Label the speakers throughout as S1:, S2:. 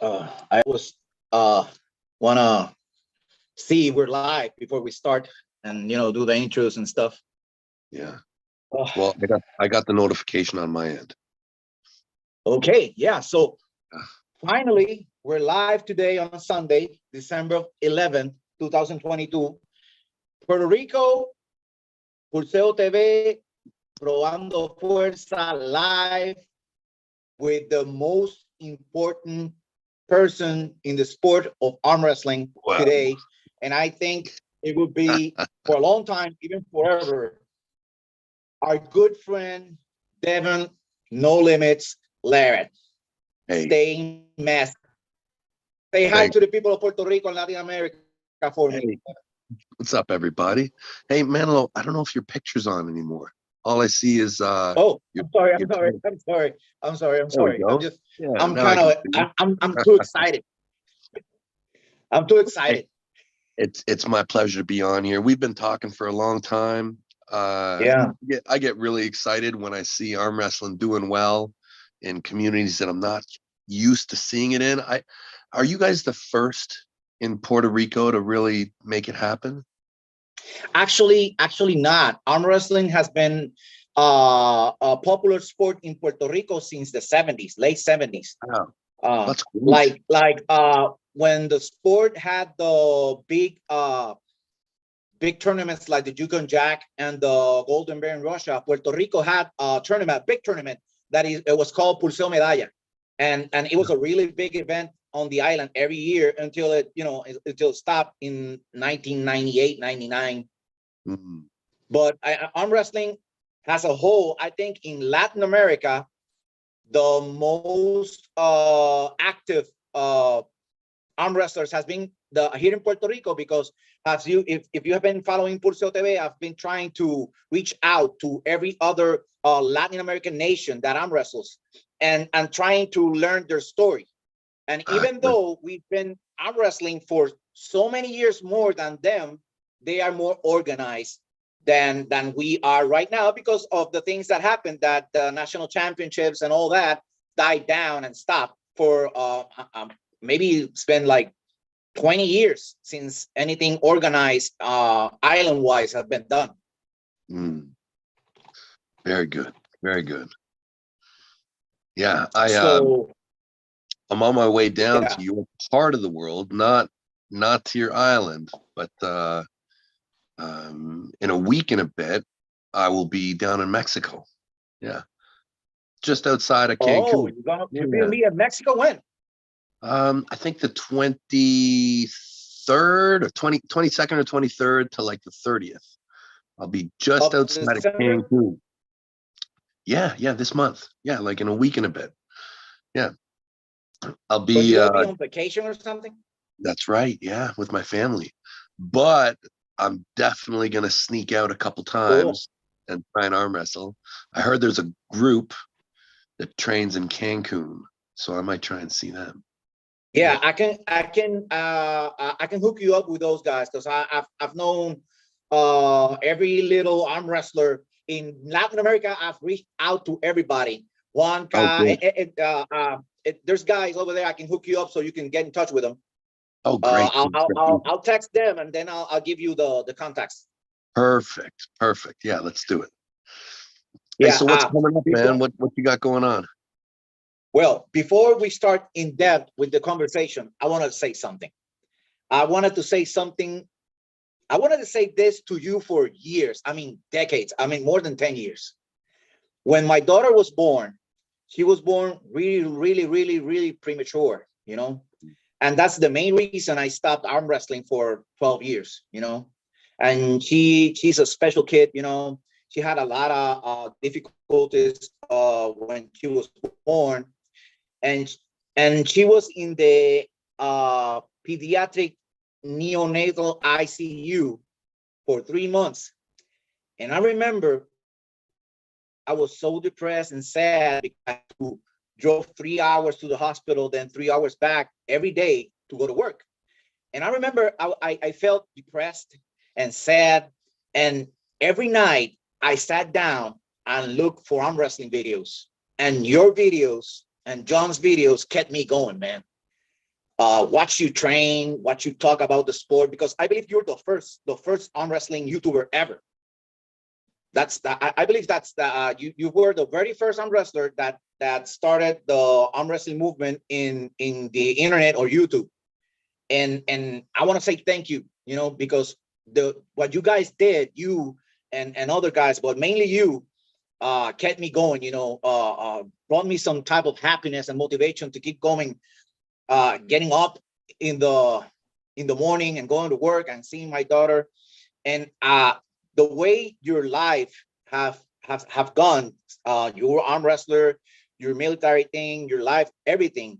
S1: I was wanna see we're live before we start, and do the intros and stuff.
S2: Yeah.
S1: Oh,
S2: Well, I got the notification on my end.
S1: okay, yeah. So finally, we're live today on Sunday, December 11th, 2022. Puerto Rico, Pulseo TV, Probando Fuerza live with the most important person in the sport of arm wrestling today. And I think it would be for a long time, even forever, our good friend, Devin, No Limits, Larrett.
S2: Hey.
S1: Staying masked. Say hi to the people of Puerto Rico and Latin America for me.
S2: What's up, everybody? Hey, Manolo, I don't know if your picture's on anymore. All I see is
S1: I'm sorry. I'm just I'm too excited. I'm too excited.
S2: Hey, it's my pleasure to be on here. We've been talking for a long time.
S1: I
S2: get really excited when I see arm wrestling doing well in communities that I'm not used to seeing it in. Are you guys the first in Puerto Rico to really make it happen?
S1: Actually not. Arm wrestling has been a popular sport in Puerto Rico since the 70s, late 70s.
S2: Wow. That's great.
S1: Like when the sport had the big tournaments like the Yukon Jack and the Golden Bear in Russia, Puerto Rico had a big tournament it was called Pulseo Medalla. And it was a really big event on the island every year until it stopped in 1998, 99.
S2: Mm-hmm.
S1: But arm wrestling as a whole, I think in Latin America, the most active arm wrestlers has been here in Puerto Rico, because if you have been following Pulseo TV, I've been trying to reach out to every other Latin American nation that arm wrestles and trying to learn their story. And even though we've been arm wrestling for so many years more than them, they are more organized than we are right now, because of the things that happened, that the national championships and all that died down and stopped for maybe it's been like 20 years since anything organized island-wise has been done.
S2: Very good. Very good. Yeah, I'm on my way down to your part of the world, not to your island, but in a week and a bit, I will be down in Mexico. Yeah, just outside of Cancun.
S1: Oh, you're going to be in Mexico when?
S2: I think the 23rd or 22nd or 23rd to like the 30th. I'll be just outside of Cancun. Yeah, this month. Yeah, like in a week and a bit. Yeah. I'll be
S1: on vacation or something?
S2: That's right. Yeah, with my family. But I'm definitely going to sneak out a couple times and try and arm wrestle. I heard there's a group that trains in Cancun, so I might try and see them.
S1: Yeah, I can hook you up with those guys, because I've known every little arm wrestler in Latin America. I've reached out to everybody. One guy, there's guys over there I can hook you up so you can get in touch with them.
S2: Oh, great!
S1: I'll text them, and then I'll give you the contacts.
S2: Perfect. Yeah, let's do it.
S1: Yeah.
S2: Hey, so what's coming up, man? What you got going on?
S1: Well, before we start in depth with the conversation, I want to say something. I wanted to say this to you for years. I mean, decades. I mean, more than 10 years. When my daughter was born, she was born really premature, and that's the main reason I stopped arm wrestling for 12 years, and she's a special kid, she had a lot of difficulties when she was born, and she was in the pediatric neonatal ICU for 3 months. And I remember I was so depressed and sad because I drove 3 hours to the hospital, then 3 hours back every day to go to work. And I remember I felt depressed and sad. And every night I sat down and looked for arm wrestling videos. And your videos and John's videos kept me going, man. watch you train, watch you talk about the sport, because I believe you're the first arm wrestling YouTuber ever. I believe that's you were the very first arm wrestler that started the arm wrestling movement in the internet or YouTube. And I want to say thank you, because what you guys did, you and other guys, but mainly you, kept me going, brought me some type of happiness and motivation to keep going, getting up in the morning and going to work and seeing my daughter. And the way your life have gone, your arm wrestler, your military thing, your life, everything,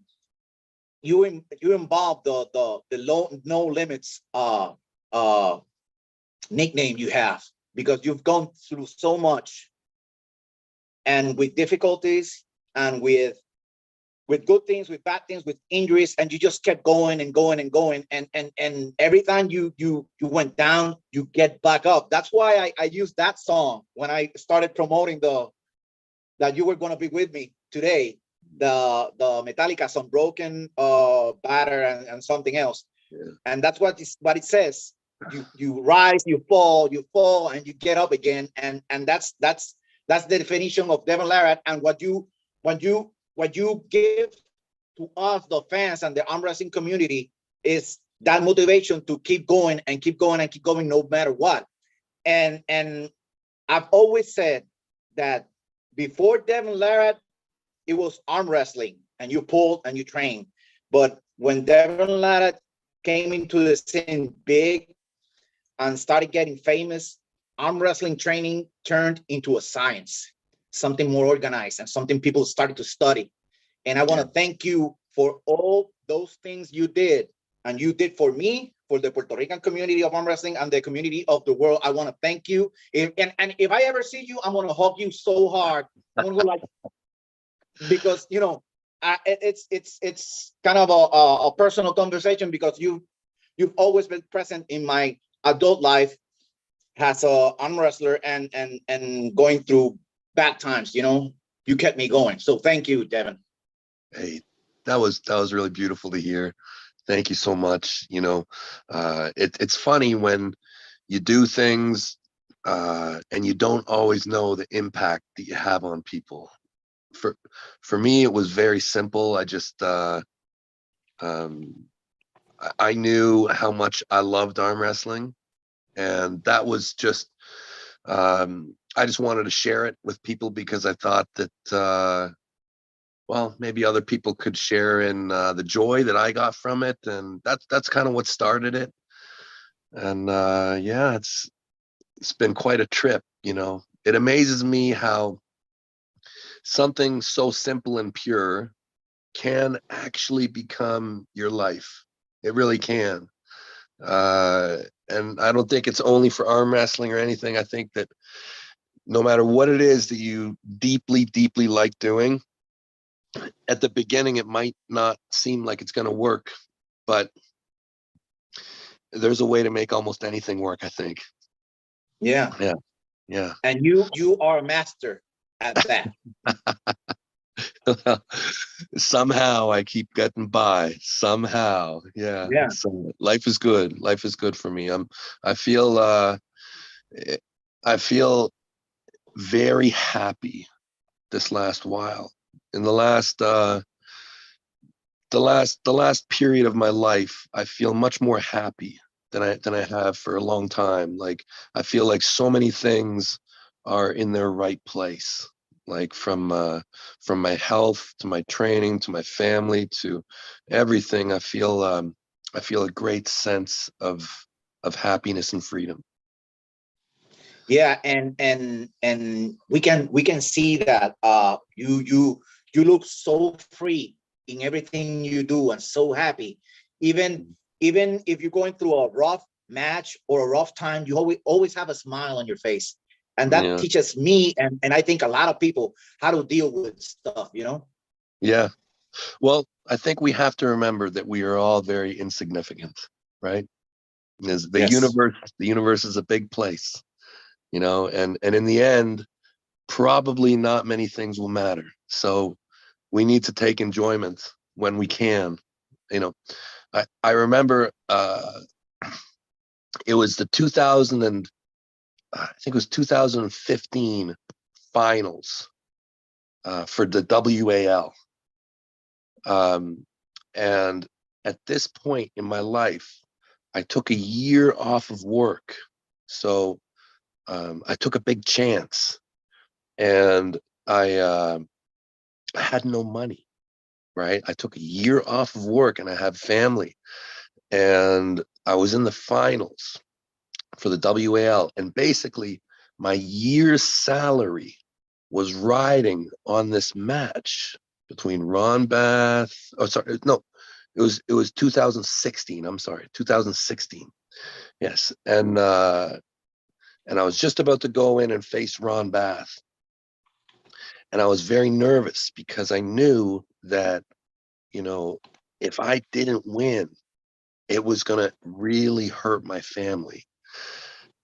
S1: you involve the no limits nickname you have, because you've gone through so much, and with difficulties, and with good things, with bad things, with injuries, and you just kept going and going and going, and every time you went down, you get back up. That's why I used that song when I started promoting that you were going to be with me today, the Metallica song, Broken, Batter, and something else.
S2: Yeah.
S1: And that's what it says. You rise, you fall, and you get up again, and that's the definition of Devon Larratt. And what you give to us, the fans and the arm wrestling community, is that motivation to keep going and keep going and keep going, no matter what. And I've always said that before Devon Larratt, it was arm wrestling, and you pulled and you trained. But when Devon Larratt came into the scene big and started getting famous, arm wrestling training turned into a science, something more organized, and something people started to study. And I want to thank you for all those things you did, and you did for me, for the Puerto Rican community of arm wrestling, and the community of the world. I want to thank you. And if I ever see you, I'm going to hug you so hard. I'm going to go like, because it's kind of a personal conversation, because you've always been present in my adult life as a arm wrestler, and going through bad times. You kept me going. So thank you, Devin.
S2: Hey, that was really beautiful to hear. Thank you so much. It's funny when you do things and you don't always know the impact that you have on people. For me, it was very simple. I just I knew how much I loved arm wrestling, and that was just I just wanted to share it with people, because I thought that well, maybe other people could share in the joy that I got from it, and that's kind of what started it. And yeah, it's been quite a trip. It amazes me how something so simple and pure can actually become your life. It really can. And I don't think it's only for arm wrestling or anything. I think that no matter what it is that you deeply, deeply like doing, at the beginning, it might not seem like it's going to work, but there's a way to make almost anything work, I think.
S1: Yeah.
S2: Yeah.
S1: And you are a master at that.
S2: Somehow I keep getting by. Somehow. Yeah.
S1: Yeah.
S2: So life is good. Life is good for me. I feel very happy this last while. In the last period of my life, I feel much more happy than I have for a long time. Like, I feel like so many things are in their right place, like from my health to my training to my family to everything. I feel a great sense of happiness and freedom.
S1: Yeah, and we can see that you look so free in everything you do, and so happy. Even if you're going through a rough match or a rough time, you always have a smile on your face. And that teaches me, and I think a lot of people, how to deal with stuff,
S2: Yeah. Well, I think we have to remember that we are all very insignificant, right? Because the universe is a big place, and in the end, probably not many things will matter. So we need to take enjoyment when we can, you know, I remember it was the 2000 and I think it was 2015 finals for the WAL. And at this point in my life, I took a year off of work. So I took a big chance, and I had no money, right? I took a year off of work and I had family, and I was in the finals for the WAL. And basically my year's salary was riding on this match between Ron Bath. Oh, sorry, no, it was 2016. I'm sorry, 2016. Yes, and I was just about to go in and face Ron Bath, and I was very nervous because I knew that, you know, if I didn't win, it was gonna really hurt my family.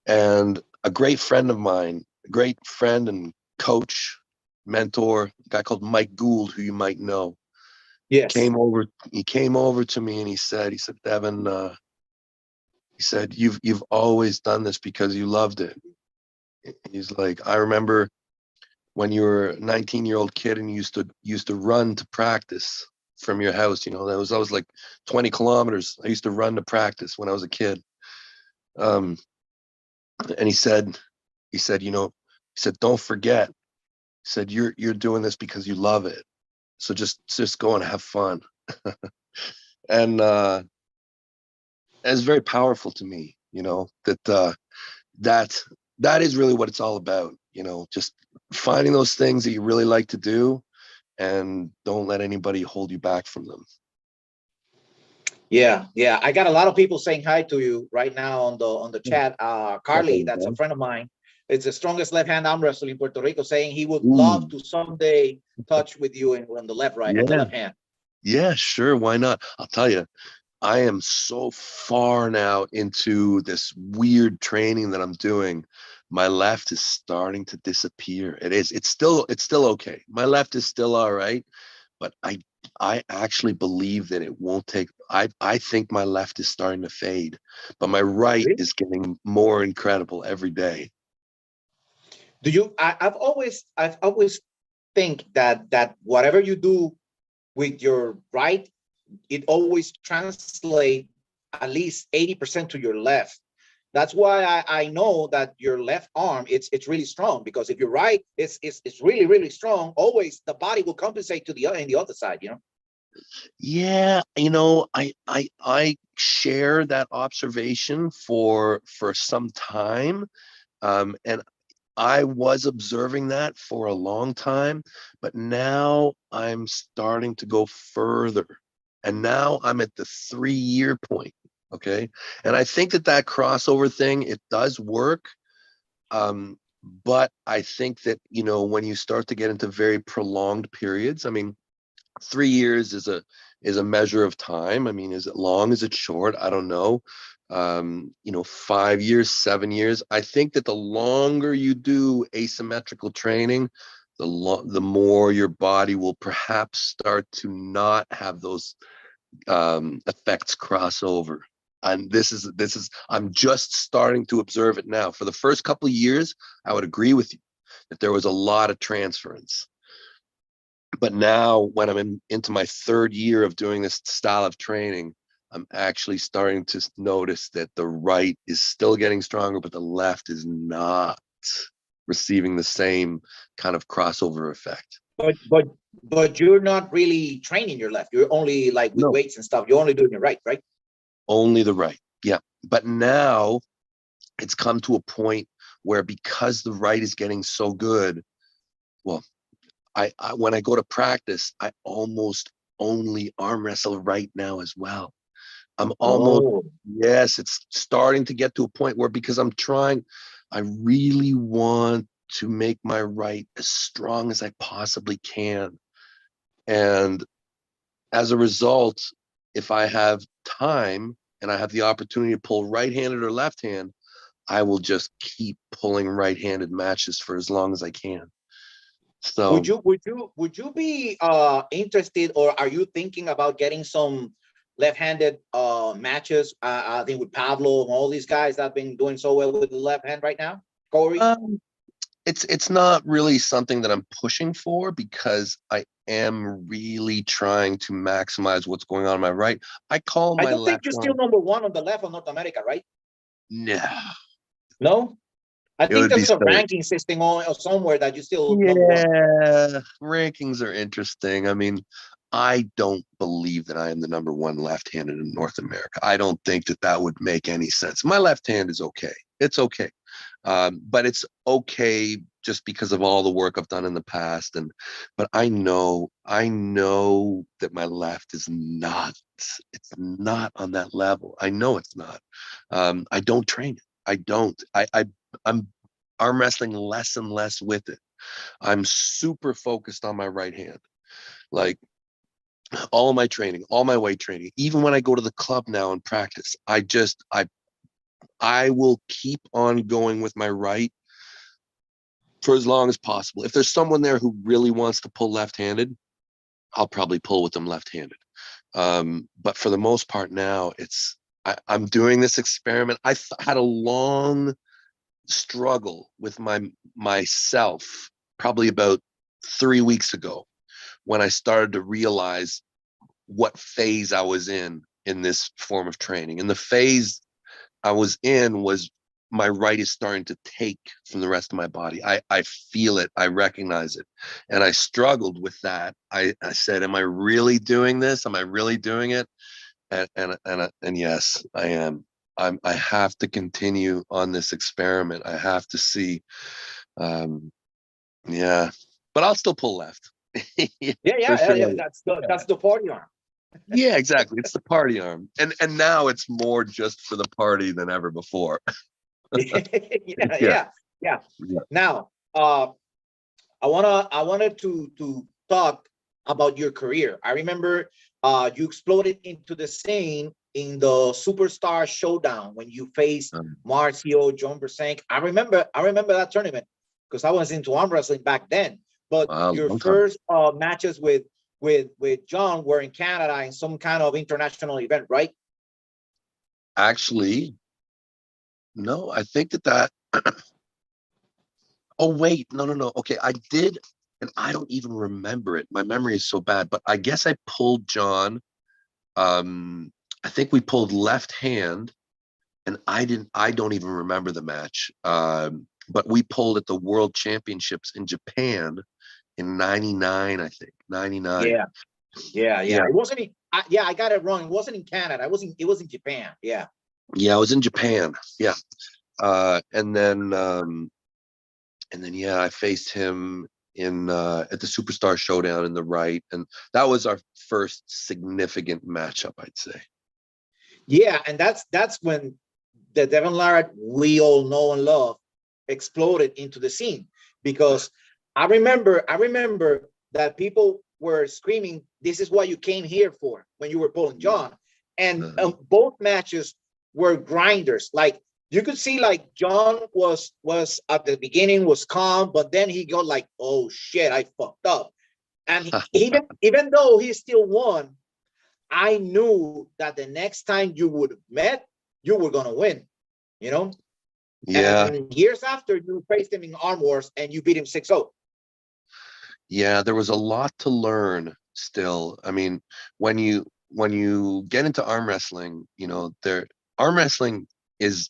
S2: And a great friend of mine, a great friend and coach, mentor, a guy called Mike Gould, who you might know,
S1: Yes.
S2: he came over to me and he said, Devin, he said, you've always done this because you loved it. He's like, I remember when you were a 19-year-old kid and you used to run to practice from your house. You know, that was like 20 kilometers. I used to run to practice when I was a kid. And he said, you know, he said, don't forget. He said, you're doing this because you love it. So just go and have fun. And it's very powerful to me, you know, that is really what it's all about, you know, just finding those things that you really like to do and don't let anybody hold you back from them.
S1: Yeah, yeah. I got a lot of people saying hi to you right now on the chat. Carly, that's a friend of mine. It's the strongest left-hand arm wrestler in Puerto Rico, saying he would love to someday touch with you on the left hand.
S2: Yeah, sure. Why not? I'll tell you, I am so far now into this weird training that I'm doing. My left is starting to disappear. It's still okay. My left is still all right, but I actually believe that it won't take. I think my left is starting to fade, but my right
S1: Really?
S2: is getting more incredible every day.
S1: Do you? I've always think that whatever you do with your right, it always translates at least 80% to your left. That's why I know that your left arm, it's really strong, because if you're right, it's really, really strong. Always the body will compensate to the other side, you know?
S2: Yeah, you know, I share that observation for some time. And I was observing that for a long time, but now I'm starting to go further. And now I'm at the 3-year point. Okay. And I think that crossover thing, it does work. But I think that, you know, when you start to get into very prolonged periods, I mean, 3 years is a measure of time. I mean, is it long? Is it short? I don't know. You know, 5 years, 7 years. I think that the longer you do asymmetrical training, the more your body will perhaps start to not have those effects cross over. And this is I'm just starting to observe it now. For the first couple of years, I would agree with you that there was a lot of transference. But now when I'm into my 3rd year of doing this style of training, I'm actually starting to notice that the right is still getting stronger, but the left is not receiving the same kind of crossover effect.
S1: But you're not really training your left. You're only like with weights and stuff. You're only doing your right, right?
S2: Only the right. Yeah. But now it's come to a point where, because the right is getting so good, well, I when I go to practice, I almost only arm wrestle right now as well. I'm almost, yes, it's starting to get to a point where, because I really want to make my right as strong as I possibly can. And as a result, if I have time and I have the opportunity to pull right-handed or left-hand, I will just keep pulling right-handed matches for as long as I can. So
S1: would you be interested, or are you thinking about getting some left-handed matches. I think with Pablo and all these guys that have been doing so well with the left hand right now. Corey,
S2: It's not really something that I'm pushing for because I am really trying to maximize what's going on my right. I call
S1: I
S2: my
S1: don't think
S2: left
S1: you're still
S2: arm.
S1: #1 on the left of North America, right?
S2: No,
S1: No, I
S2: it
S1: think
S2: would be
S1: there's a
S2: so.
S1: ranking system on or somewhere that you're still #1.
S2: Yeah, rankings are interesting. I mean, I don't believe that I am the #1 left-handed in North America. I don't think that that would make any sense. My left hand is okay. It's okay. But it's okay just because of all the work I've done in the past. But I know that my left is not, it's not on that level. I know it's not. I don't train it. I don't. I'm arm wrestling less and less with it. I'm super focused on my right hand. Like all my training, all my weight training, even when I go to the club now and practice, I will keep on going with my right for as long as possible. If there's someone there who really wants to pull left-handed, I'll probably pull with them left-handed. But for the most part now, I'm doing this experiment. I had a long struggle with myself probably about 3 weeks ago when I started to realize what phase I was in this form of training. And the phase I was in was my right is starting to take from the rest of my body. I feel it. I recognize it. And I struggled with that. I said, am I really doing this? Am I really doing it? And yes, I am. I have to continue on this experiment. I have to see. Yeah, but I'll still pull left. For sure.
S1: Yeah. That's the party arm.
S2: Yeah, exactly. It's the party arm. And now it's more just for the party than ever before.
S1: yeah,
S2: Yeah.
S1: yeah, yeah.
S2: Yeah.
S1: Now, I wanted to talk about your career. I remember you exploded into the scene in the Superstar Showdown when you faced Marcio, John Bersank. I remember that tournament because I was into arm wrestling back then. But
S2: Wow,
S1: your
S2: long time.
S1: first matches with John were in Canada in some kind of international event, right?
S2: Actually, no, I think that oh wait, no. Okay, I did, and I don't even remember it. My memory is so bad, but I guess I pulled John. I think we pulled left hand, and I don't even remember the match. But we pulled at the World Championships in Japan in '99, I think. '99.
S1: Yeah.
S2: Yeah.
S1: It wasn't. I got it wrong. It wasn't in Canada. It was in Japan. Yeah.
S2: Yeah, I was in Japan. Yeah. And then yeah, I faced him in at the Superstar Showdown in the right, and that was our first significant matchup, I'd say.
S1: Yeah, and that's when the Devon Larrett we all know and love exploded into the scene because I remember that people were screaming, "This is what you came here for" when you were pulling John, and both matches were grinders. Like you could see, like John was at the beginning was calm, but then he got like, "Oh shit, I fucked up," and even though he still won. I knew that the next time you would have met, you were gonna win, you know.
S2: Yeah,
S1: And years after, you faced him in Arm Wars and you beat him 6-0.
S2: yeah, there was a lot to learn still. I mean, when you get into arm wrestling, arm wrestling is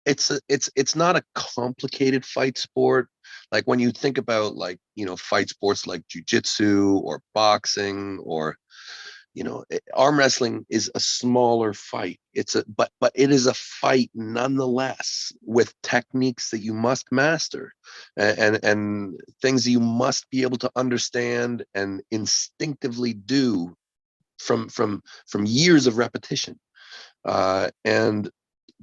S2: it's not a complicated fight sport. Like when you think about like, fight sports like jujitsu or boxing or arm wrestling is a smaller fight. But it is a fight nonetheless with techniques that you must master and things that you must be able to understand and instinctively do from years of repetition. And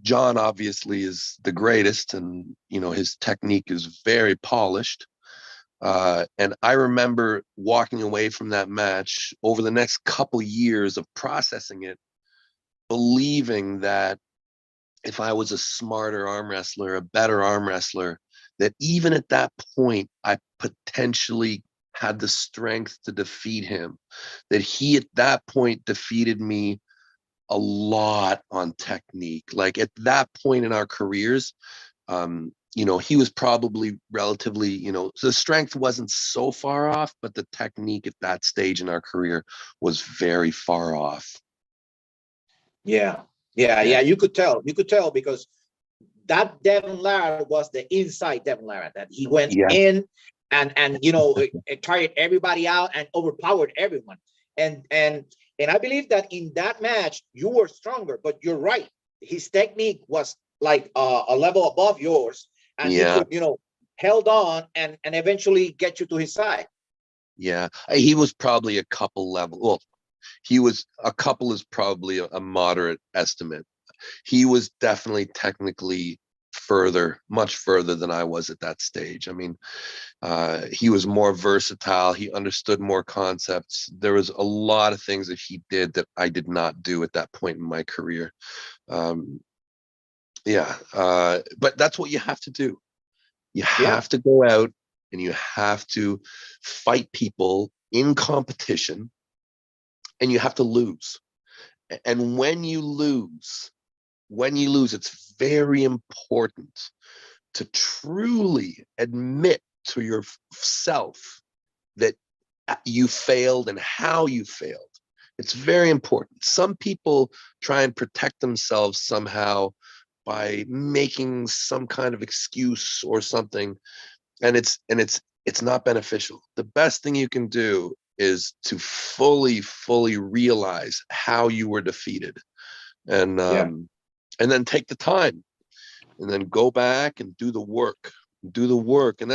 S2: John obviously is the greatest, and his technique is very polished. And I remember walking away from that match over the next couple years of processing it, believing that if I was a smarter arm wrestler, a better arm wrestler, that even at that point, I potentially had the strength to defeat him, that he at that point defeated me a lot on technique. Like at that point in our careers, you know, he was probably relatively, you know, the strength wasn't so far off, but the technique at that stage in our career was very far off.
S1: Yeah, yeah,
S2: Yeah.
S1: yeah. You could tell. You could tell because that Devon Larrett was the inside Devon Larrett. That he went
S2: Yeah.
S1: in and you know it tired everybody out and overpowered everyone. And I believe that in that match you were stronger. But you're right. His technique was like a level above yours, and he
S2: Yeah.
S1: could, you know, held on and eventually get you to his side.
S2: Yeah. He was probably a couple level. Well, he was a couple is probably a moderate estimate. He was definitely technically further, much further than I was at that stage. I mean, he was more versatile. He understood more concepts. There was a lot of things that he did that I did not do at that point in my career. Yeah, but that's what you have to do. You
S1: Yeah,
S2: have to go out and you have to fight people in competition, and you have to lose. And when you lose, it's very important to truly admit to yourself that you failed and how you failed. It's very important. Some people try and protect themselves somehow by making some kind of excuse or something, and it's not beneficial. The best thing you can do is to fully realize how you were defeated,
S1: yeah,
S2: and then take the time and then go back and do the work. And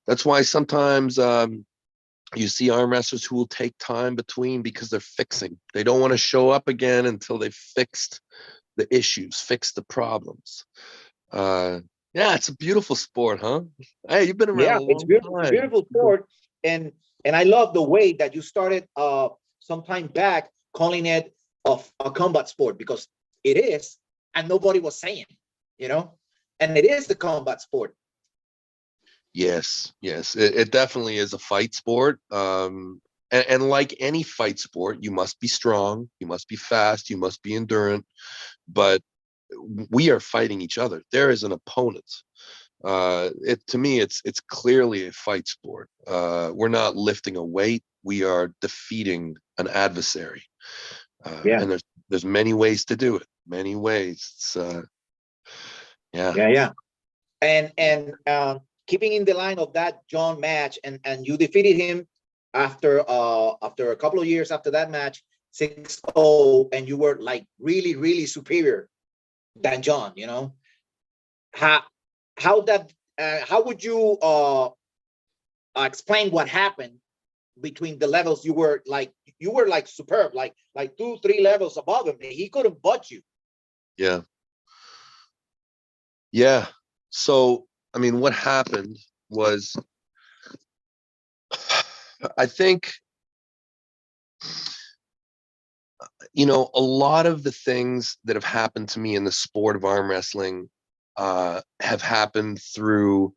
S2: that's why sometimes you see arm wrestlers who will take time between because they're fixing. They don't want to show up again until they've fixed the issues, fixed the problems. Yeah, it's a beautiful sport, huh? Hey, you've been around a
S1: yeah. It's
S2: long
S1: beautiful. It's a
S2: time.
S1: beautiful sport, and I love the way that you started some time back calling it a combat sport, because it is, and nobody was saying, you know, and it is the combat sport.
S2: Yes, yes, it definitely is a fight sport. And like any fight sport, you must be strong, you must be fast, you must be endurant. But we are fighting each other. There is an opponent. It to me, it's clearly a fight sport. We're not lifting a weight. We are defeating an adversary.
S1: Yeah,
S2: And there's many ways to do it. Many ways. It's, yeah.
S1: yeah, yeah. And keeping in the line of that John match, and you defeated him after a couple of years after that match, 6-0, and you were like really superior than John, you know. How how would you explain what happened between the levels? You were like superb, like 2-3 levels above him. He couldn't budge you.
S2: Yeah. Yeah. So, I mean, what happened was, I think, you know, a lot of the things that have happened to me in the sport of arm wrestling have happened through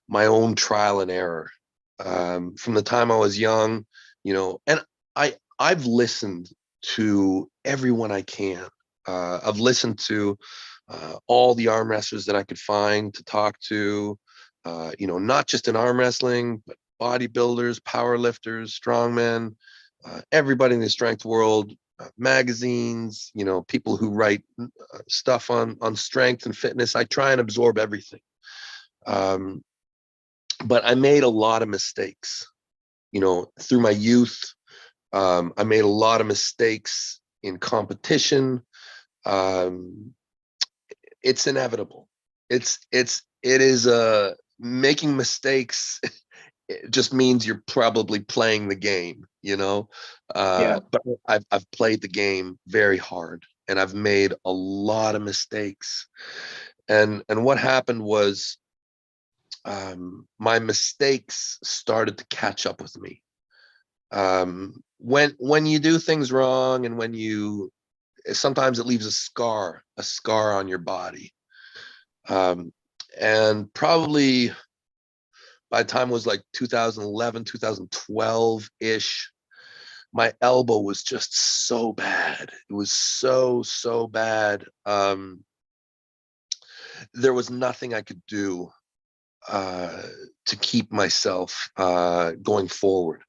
S2: my own trial and error. From the time I was young, you know, and I've listened to everyone I can. I've listened to all the arm wrestlers that I could find to talk to, you know, not just in arm wrestling, but bodybuilders, power lifters, strongmen, everybody in the strength world, magazines, you know, people who write stuff on strength and fitness. I try and absorb everything. But I made a lot of mistakes, you know, through my youth. I made a lot of mistakes in competition. Um, it's inevitable. It is making mistakes. It just means you're probably playing the game, you know.
S1: Yeah,
S2: But I've played the game very hard, and I've made a lot of mistakes. And what happened was, my mistakes started to catch up with me. When you do things wrong, and when you sometimes it leaves a scar on your body. And probably by the time it was like 2011, 2012 ish, my elbow was just so bad. It was so bad. There was nothing I could do to keep myself going forward,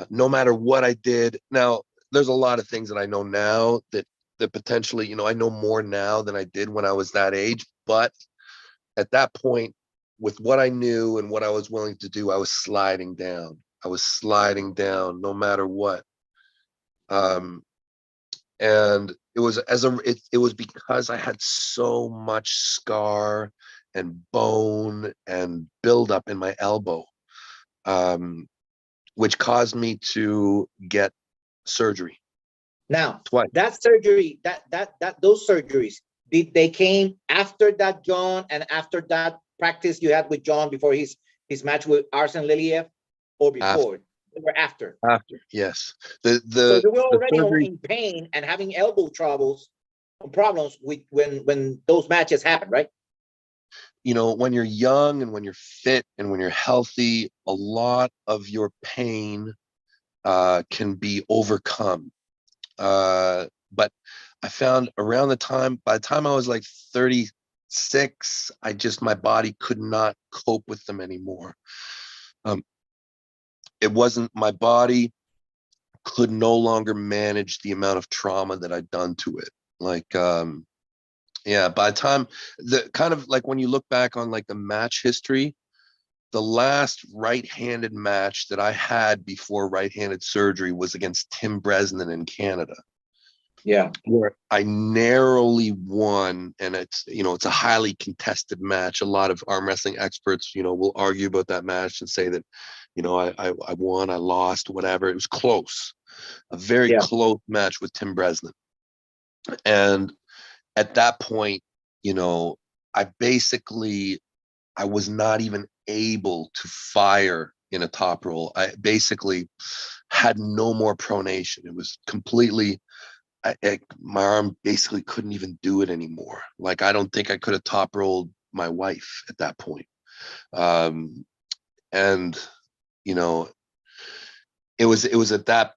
S2: no matter what I did. Now, there's a lot of things that I know now that potentially, you know, I know more now than I did when I was that age. But at that point, with what I knew and what I was willing to do, I was sliding down. I was sliding down no matter what. And it was it was because I had so much scar and bone and buildup in my elbow, which caused me to get surgery.
S1: Now,
S2: Twice.
S1: that surgery, those surgeries, did they came after that, John, and after that practice you had with John before his match with Arsen Liliev, or before? They were after.
S2: After, yes.
S1: So you were already
S2: surgery,
S1: in pain and having elbow troubles and problems with when those matches happen, right?
S2: you know, when you're young and when you're fit and when you're healthy, a lot of your pain can be overcome. But I found by the time I was like 36, my body could not cope with them anymore. It wasn't, my body could no longer manage the amount of trauma that I'd done to it. Like, yeah, by the time, the kind of like when you look back on like the match history, the last right-handed match that I had before right-handed surgery was against Tim Bresnan in Canada.
S1: Yeah,
S2: where I narrowly won, and it's, you know, it's a highly contested match. A lot of arm wrestling experts, you know, will argue about that match and say that, you know, I won, I lost, whatever. It was close, a very close match with Tim Bresnan. And at that point, you know, I was not even able to fire in a top roll. I basically had no more pronation. It was completely, my arm basically couldn't even do it anymore. Like, I don't think I could have top rolled my wife at that point. And, you know, it was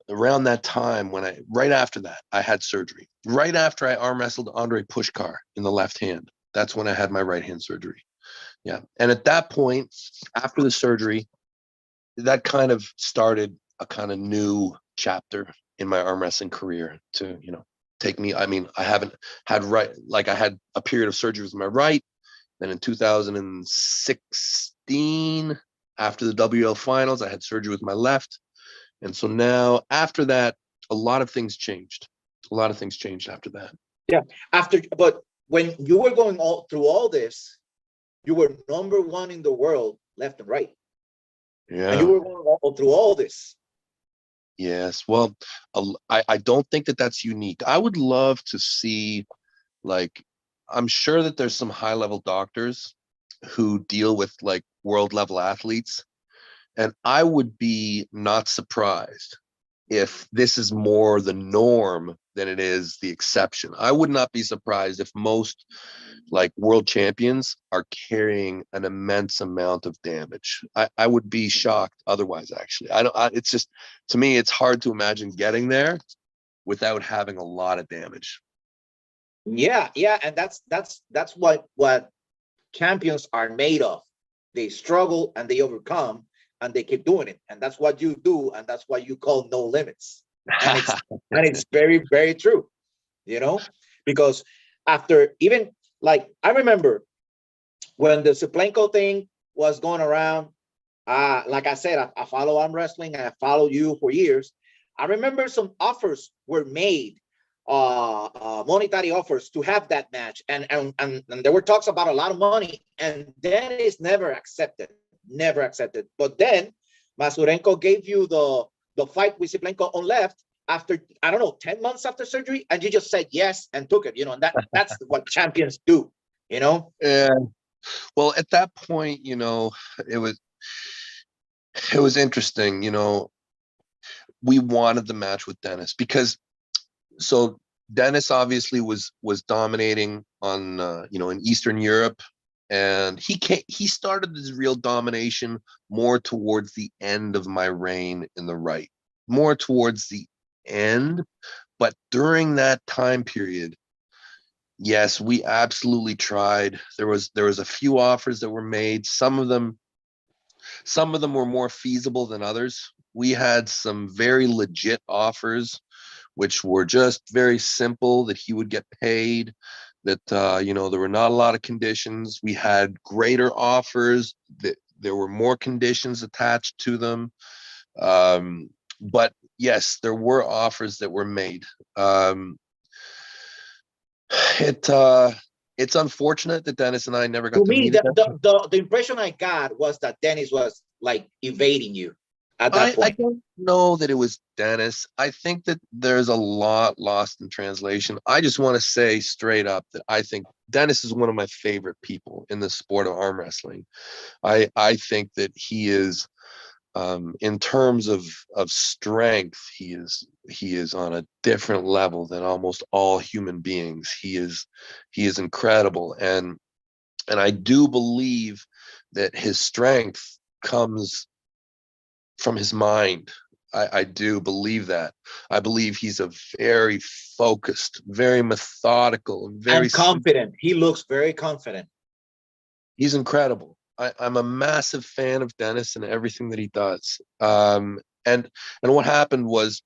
S2: around that time when right after that, I had surgery. Right after I arm wrestled Andre Pushkar in the left hand. That's when I had my right hand surgery. Yeah. And at that point, after the surgery, that kind of started a kind of new chapter in my arm wrestling career to, you know, take me. I mean, I haven't had I had a period of surgery with my right. Then in 2016, after the WL finals, I had surgery with my left. And so now after that, a lot of things changed. A lot of things changed after that.
S1: Yeah. But when you were going through all this, you were #1 in the world, left and right.
S2: Yeah.
S1: And you were going through all this.
S2: Yes. Well, I don't think that that's unique. I would love to see, like, I'm sure that there's some high level doctors who deal with like world level athletes. And I would be not surprised if this is more the norm than it is the exception. I would not be surprised if most like world champions are carrying an immense amount of damage. I would be shocked otherwise, actually. It's just, to me, it's hard to imagine getting there without having a lot of damage.
S1: Yeah, and that's what champions are made of. They struggle and they overcome and they keep doing it. And that's what you do, and that's what you call no limits. And it's very, very true, you know, because after, even like, I remember when the Cyplenkov thing was going around, like I said, I follow arm wrestling and I follow you for years. I remember some offers were made, monetary offers to have that match, and there were talks about a lot of money, and then it's never accepted. But then Masurenko gave you the fight with Cyplenkov on left after, I don't know, 10 months after surgery, and you just said yes and took it, you know, and that's what champions do, you know.
S2: Yeah. Well, at that point, you know, it was interesting, you know. We wanted the match with Dennis because, so Dennis obviously was dominating on you know, in Eastern Europe, and he started his real domination more towards the end of my reign in the right, more towards the end. But during that time period, yes, we absolutely tried. There was a few offers that were made. Some of them were more feasible than others. We had some very legit offers, which were just very simple, that he would get paid, that there were not a lot of conditions. We had greater offers that there were more conditions attached to them. But yes, there were offers that were made. It's unfortunate that Dennis and I never got
S1: To
S2: to
S1: me,
S2: meet again.
S1: the impression I got was that Dennis was like evading you at that
S2: I
S1: point.
S2: don't know that it was Dennis. I think that there's a lot lost in translation. I just want to say straight up that I think Dennis is one of my favorite people in the sport of arm wrestling. I think that he is, in terms of strength, he is on a different level than almost all human beings. He is incredible, and I do believe that his strength comes from his mind. I do believe that. I believe he's a very focused, very methodical, and very
S1: And confident. He looks very confident.
S2: He's incredible. I'm a massive fan of Dennis and everything that he does. And what happened was,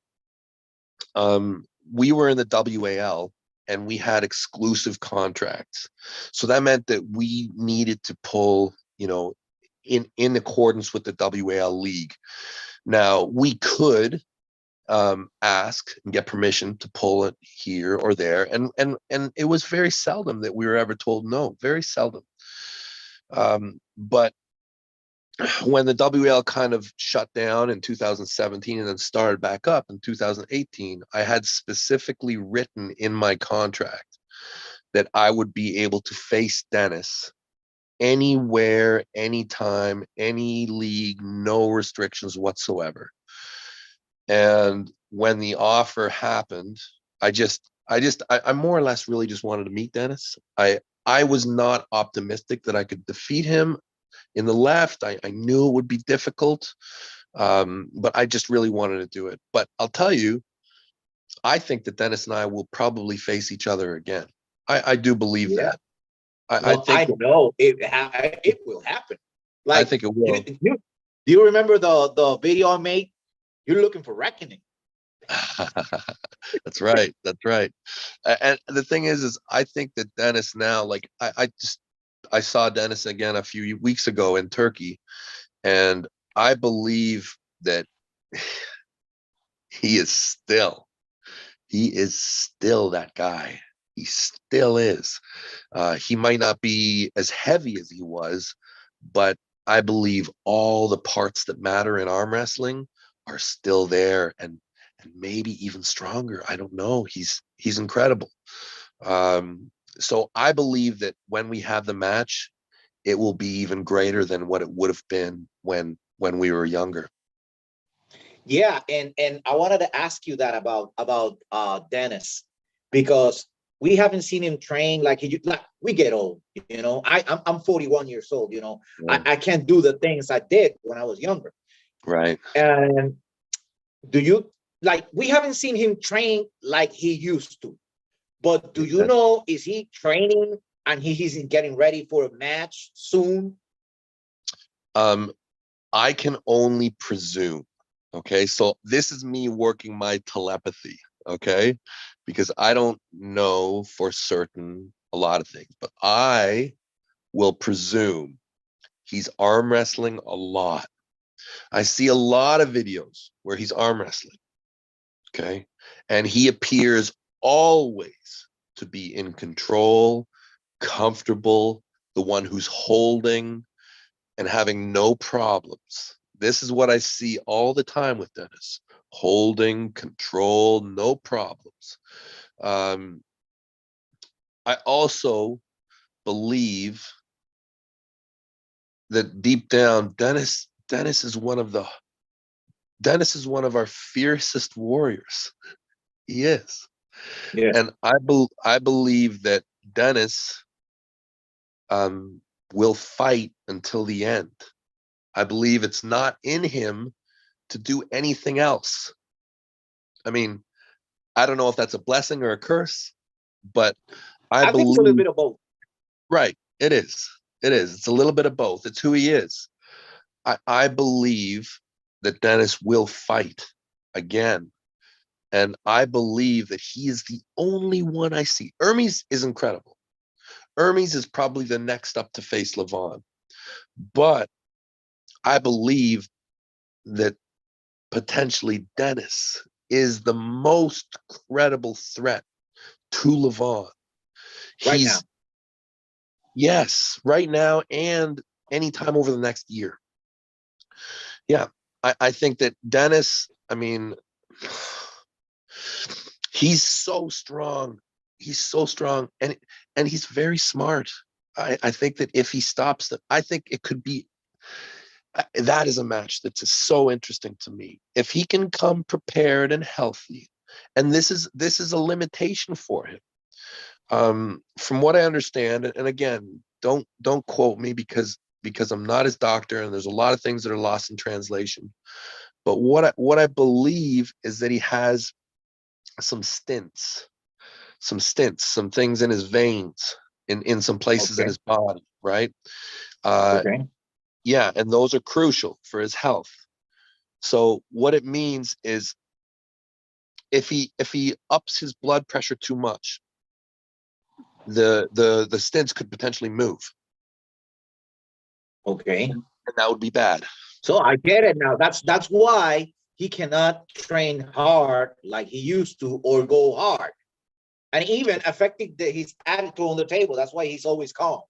S2: we were in the WAL and we had exclusive contracts. So that meant that we needed to pull, in accordance with the WAL league. Now we could ask and get permission to pull it here or there, and it was very seldom that we were ever told no. Very seldom. But when the WL kind of shut down in 2017 and then started back up in 2018, I had specifically written in my contract that I would be able to face Dennis anywhere, anytime, any league, no restrictions whatsoever. And when the offer happened, I more or less really just wanted to meet Dennis. I was not optimistic that I could defeat him in the left. I knew it would be difficult, but I just really wanted to do it. But I'll tell you, I think that Dennis and I will probably face each other again. I do believe that. I think
S1: I know it will happen. Like,
S2: I think it will.
S1: Do you remember the video I made? You're looking for reckoning.
S2: That's right. That's right. And the thing is I think that Dennis now, like I saw Dennis again a few weeks ago in Turkey, and I believe that he is still that guy. He still is. He might not be as heavy as he was, but I believe all the parts that matter in arm wrestling are still there, and maybe even stronger. I don't know. He's incredible. So I believe that when we have the match, it will be even greater than what it would have been when we were younger.
S1: Yeah, and I wanted to ask you that about Dennis, because we haven't seen him train like we get old, I'm 41 years old,
S2: Yeah.
S1: I can't do the things I did when I was younger.
S2: Right.
S1: And we haven't seen him train like he used to, but do you know, is he training and he's getting ready for a match soon?
S2: I can only presume. Okay, so this is me working my telepathy, okay? Because I don't know for certain a lot of things, but I will presume he's arm wrestling a lot. I see a lot of videos where he's arm wrestling, okay? And he appears always to be in control, comfortable, the one who's holding and having no problems. This is what I see all the time with Dennis: holding, control, no problems. I also believe that deep down, Dennis is one of our fiercest warriors. He is.
S1: Yeah.
S2: And I believe that Dennis will fight until the end. I believe it's not in him to do anything else. I mean, I don't know if that's a blessing or a curse, but I
S1: I think it's a little
S2: believe,
S1: bit of both.
S2: right, it is. It is. It's a little bit of both. It's who he is. I believe that Dennis will fight again. And I believe that he is the only one I see. Hermes is incredible. Hermes is probably the next up to face Levan. But I believe that potentially Dennis is the most credible threat to Levan.
S1: Right now.
S2: Yes, right now and anytime over the next year. Yeah, I think that Dennis, I mean, he's so strong. He's so strong, and he's very smart. I think that if he stops them, I think it could be that is a match that's just so interesting to me. If he can come prepared and healthy, and this is a limitation for him. From what I understand, and again, don't quote me because I'm not his doctor, and there's a lot of things that are lost in translation. But what I believe is that he has some stints, some things in his veins, in some places in his body, right?
S1: Okay.
S2: Yeah, and those are crucial for his health. So what it means is if he ups his blood pressure too much, the stents could potentially move.
S1: Okay.
S2: And that would be bad.
S1: So I get it now. That's why he cannot train hard like he used to or go hard. And even affecting his attitude on the table. That's why he's always calm.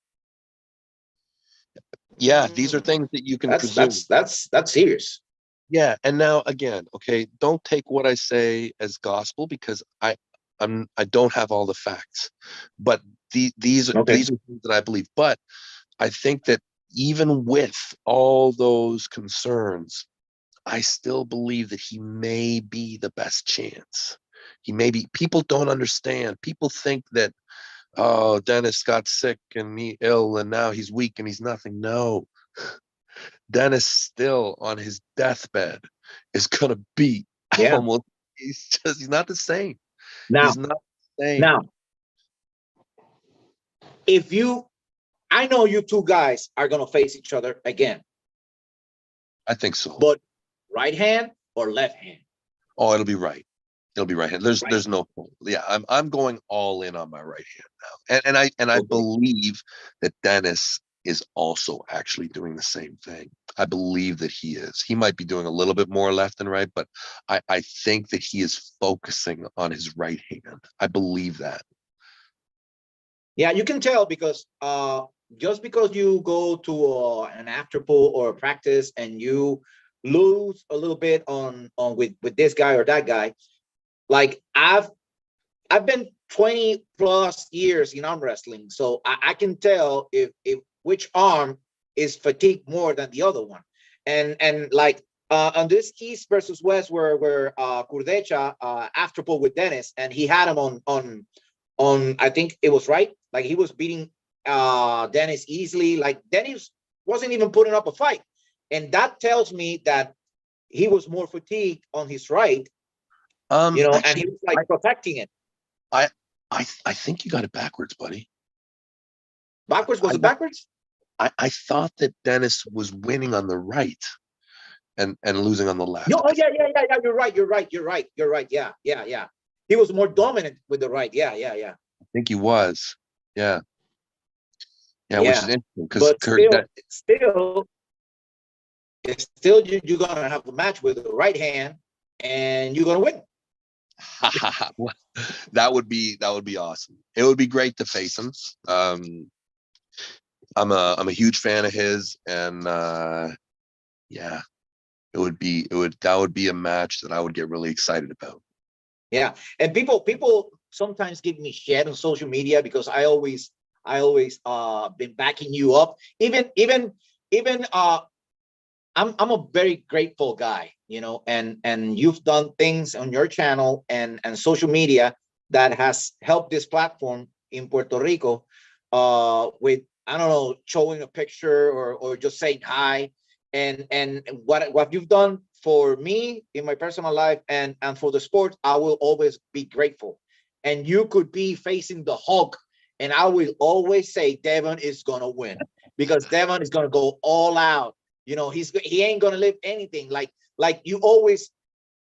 S2: Yeah, these are things that you can presume.
S1: That's serious.
S2: Yeah, and now again, okay, don't take what I say as gospel because I don't have all the facts. But these are things that I believe. But I think that even with all those concerns, I still believe that he may be the best chance. He may be. People don't understand. People think that, oh, Dennis got sick and ill and now he's weak and he's nothing. No. Dennis still on his deathbed is gonna beat almost. He's not the same. He's not the same.
S1: Now, I know you two guys are gonna face each other again.
S2: I think so.
S1: But right hand or left hand?
S2: Oh, it'll be right. It'll be right hand. There's no point. Yeah, I'm going all in on my right hand now, and I believe that Dennis is also actually doing the same thing. I believe that he is. He might be doing a little bit more left and right, but I think that he is focusing on his right hand. I believe that.
S1: Yeah, you can tell because just because you go to an after pool or a practice and you lose a little bit on with this guy or that guy, like I've been 20 plus years in arm wrestling, so I can tell if which arm is fatigued more than the other one, and like on this East versus West where Kurdecha after pull with Dennis, and he had him on I think it was right, like he was beating Dennis easily, like Dennis wasn't even putting up a fight, and that tells me that he was more fatigued on his right, you know, actually, and he was like protecting it.
S2: I think you got it backwards, buddy.
S1: Backwards? Was it backwards?
S2: I thought that Dennis was winning on the right and losing on the left.
S1: No, oh, yeah. You're right. Yeah. He was more dominant with the right. Yeah.
S2: I think he was. Yeah. Which is interesting because
S1: still you're gonna have a match with the right hand and you're gonna win.
S2: That would be awesome. It would be great to face him. I'm a huge fan of his, and yeah, that would be a match that I would get really excited about.
S1: Yeah, and people sometimes give me shit on social media because I always been backing you up. Even I'm a very grateful guy, you know, and you've done things on your channel and social media that has helped this platform in Puerto Rico with, I don't know, showing a picture or just saying hi, and what you've done for me in my personal life and for the sport, I will always be grateful. And you could be facing the Hulk, and I will always say Devin is gonna win, because Devin is gonna go all out. You know, he ain't gonna leave anything. Like you always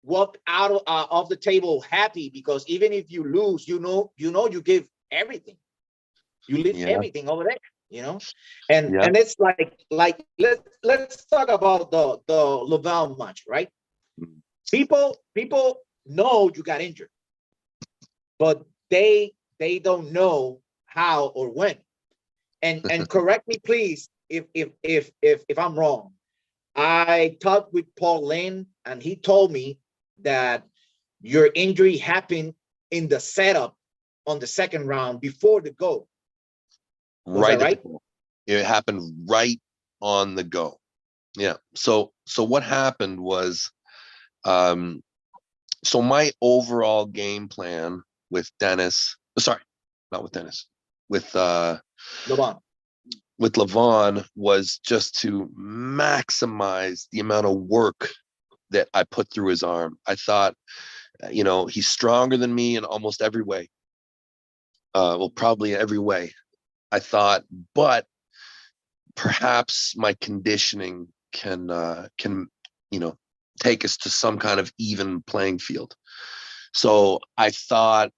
S1: walk out of the table happy, because even if you lose, you give everything. You leave
S2: Yeah.
S1: everything over there. You know, and
S2: Yeah.
S1: it's like let's talk about the Levan match, right?
S2: Mm.
S1: People know you got injured, but they don't know how or when. And correct me please if I'm wrong. I talked with Paul Lynn, and he told me that your injury happened in the setup on the second round before the go. Was that
S2: Right at the
S1: right?
S2: goal. It happened right on the go. Yeah. So what happened was, so my overall game plan with Dennis, sorry, not with Dennis, with
S1: Levan.
S2: with Levan was just to maximize the amount of work that I put through his arm. I thought, he's stronger than me in almost every way. Well, probably every way, I thought, but perhaps my conditioning can take us to some kind of even playing field. So I thought,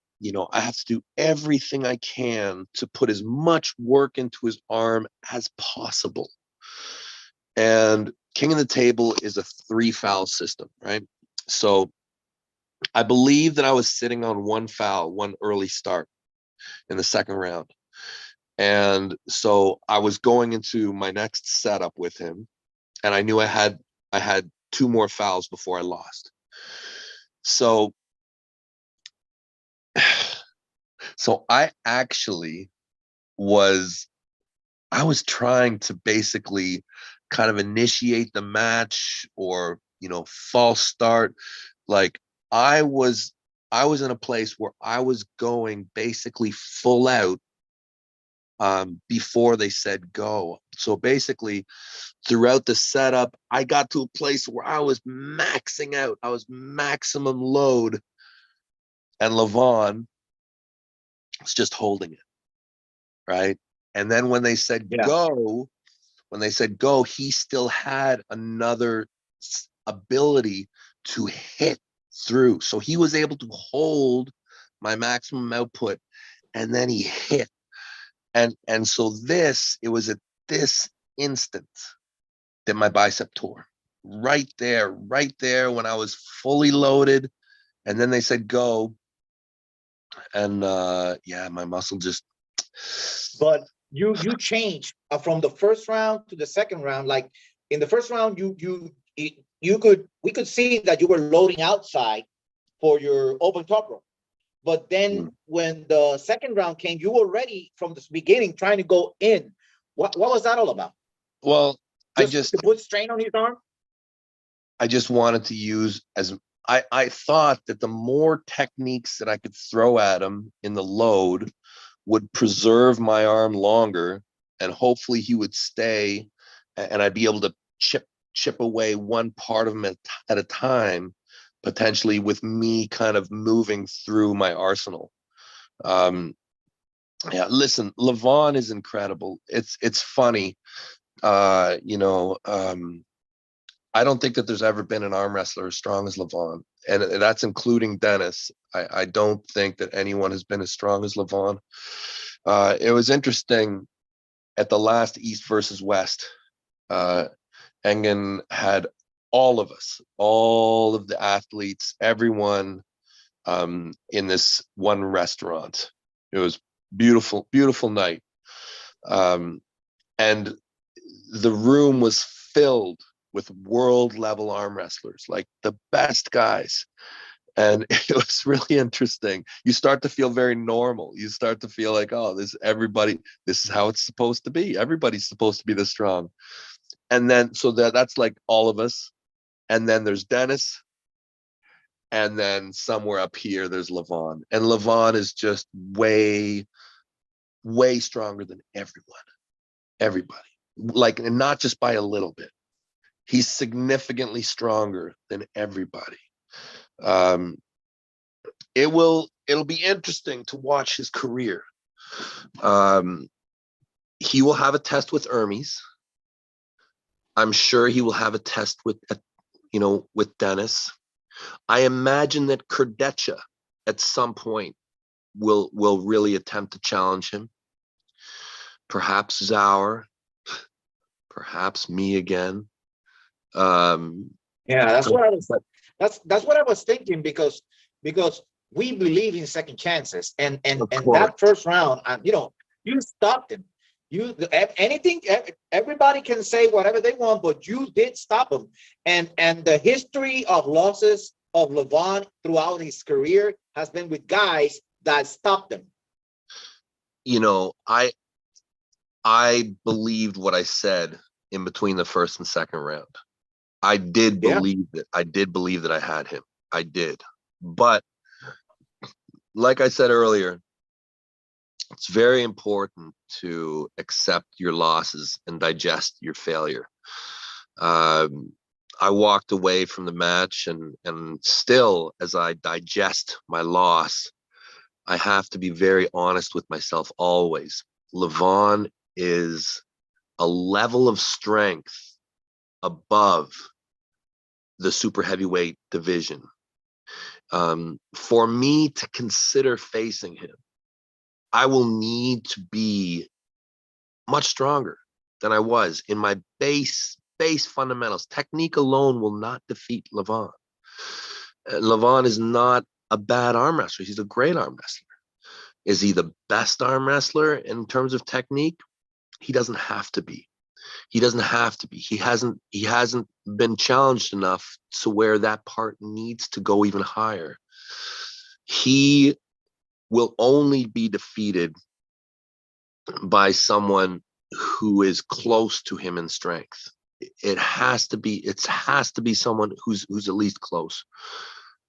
S2: I have to do everything I can to put as much work into his arm as possible. And King of the Table is a 3-foul system, right? So I believe that I was sitting on 1 foul, 1 early start in the second round. And so I was going into my next setup with him, and I knew I had 2 more fouls before I lost. So I actually I was trying to basically kind of initiate the match, or false start. Like I was in a place where I was going basically full out before they said go. So basically throughout the setup, I got to a place where I was maxing out. I was maximum load, and Levan was just holding it, right? And then when they said go, he still had another ability to hit through. So he was able to hold my maximum output, and then he hit. And so it was at this instant that my bicep tore. Right there when I was fully loaded. And then they said go. And my muscle just.
S1: But you changed from the first round to the second round. Like in the first round, we could see that you were loading outside for your open top rope. But then when the second round came, you were ready from the beginning trying to go in. What was that all about?
S2: Well,
S1: Just to put strain on his arm?
S2: I just wanted to use I thought that the more techniques that I could throw at him in the load would preserve my arm longer, and hopefully he would stay, and I'd be able to chip away one part of him at a time, potentially with me kind of moving through my arsenal. Listen, Levan is incredible. It's funny. I don't think that there's ever been an arm wrestler as strong as Levan, and that's including Dennis. I don't think that anyone has been as strong as Levan. It was interesting at the last East versus West. Engen had all of us, all of the athletes, everyone in this one restaurant. It was beautiful, beautiful night. And the room was filled with world level arm wrestlers, like the best guys. And it was really interesting. You start to feel very normal. You start to feel like, oh, this is how it's supposed to be. Everybody's supposed to be this strong. And then, so that's like all of us. And then there's Dennis. And then somewhere up here, there's Levan. And Levan is just way, way stronger than everybody. Like, and not just by a little bit. He's significantly stronger than everybody. It'll be interesting to watch his career. He will have a test with Hermes. I'm sure he will have a test with Dennis. I imagine that Cadorette at some point will really attempt to challenge him. Perhaps Zauer, perhaps me again.
S1: That's what I was thinking, because we believe in second chances, and that first round, you stopped him. Everybody can say whatever they want, but you did stop him. And the history of losses of Levan throughout his career has been with guys that stopped him.
S2: I believed what I said in between the first and second round. I did believe it. I did believe that I had him. I did. But like I said earlier, it's very important to accept your losses and digest your failure. I walked away from the match, and still, as I digest my loss, I have to be very honest with myself always. Levan is a level of strength above the super heavyweight division. For me to consider facing him, I will need to be much stronger than I was in my base fundamentals. Technique alone will not defeat Levan. Levan is not a bad arm wrestler. He's a great arm wrestler. Is he the best arm wrestler in terms of technique? He doesn't have to be. He doesn't have to be. He hasn't been challenged enough to where that part needs to go even higher. He will only be defeated by someone who is close to him in strength. It has to be someone who's at least close.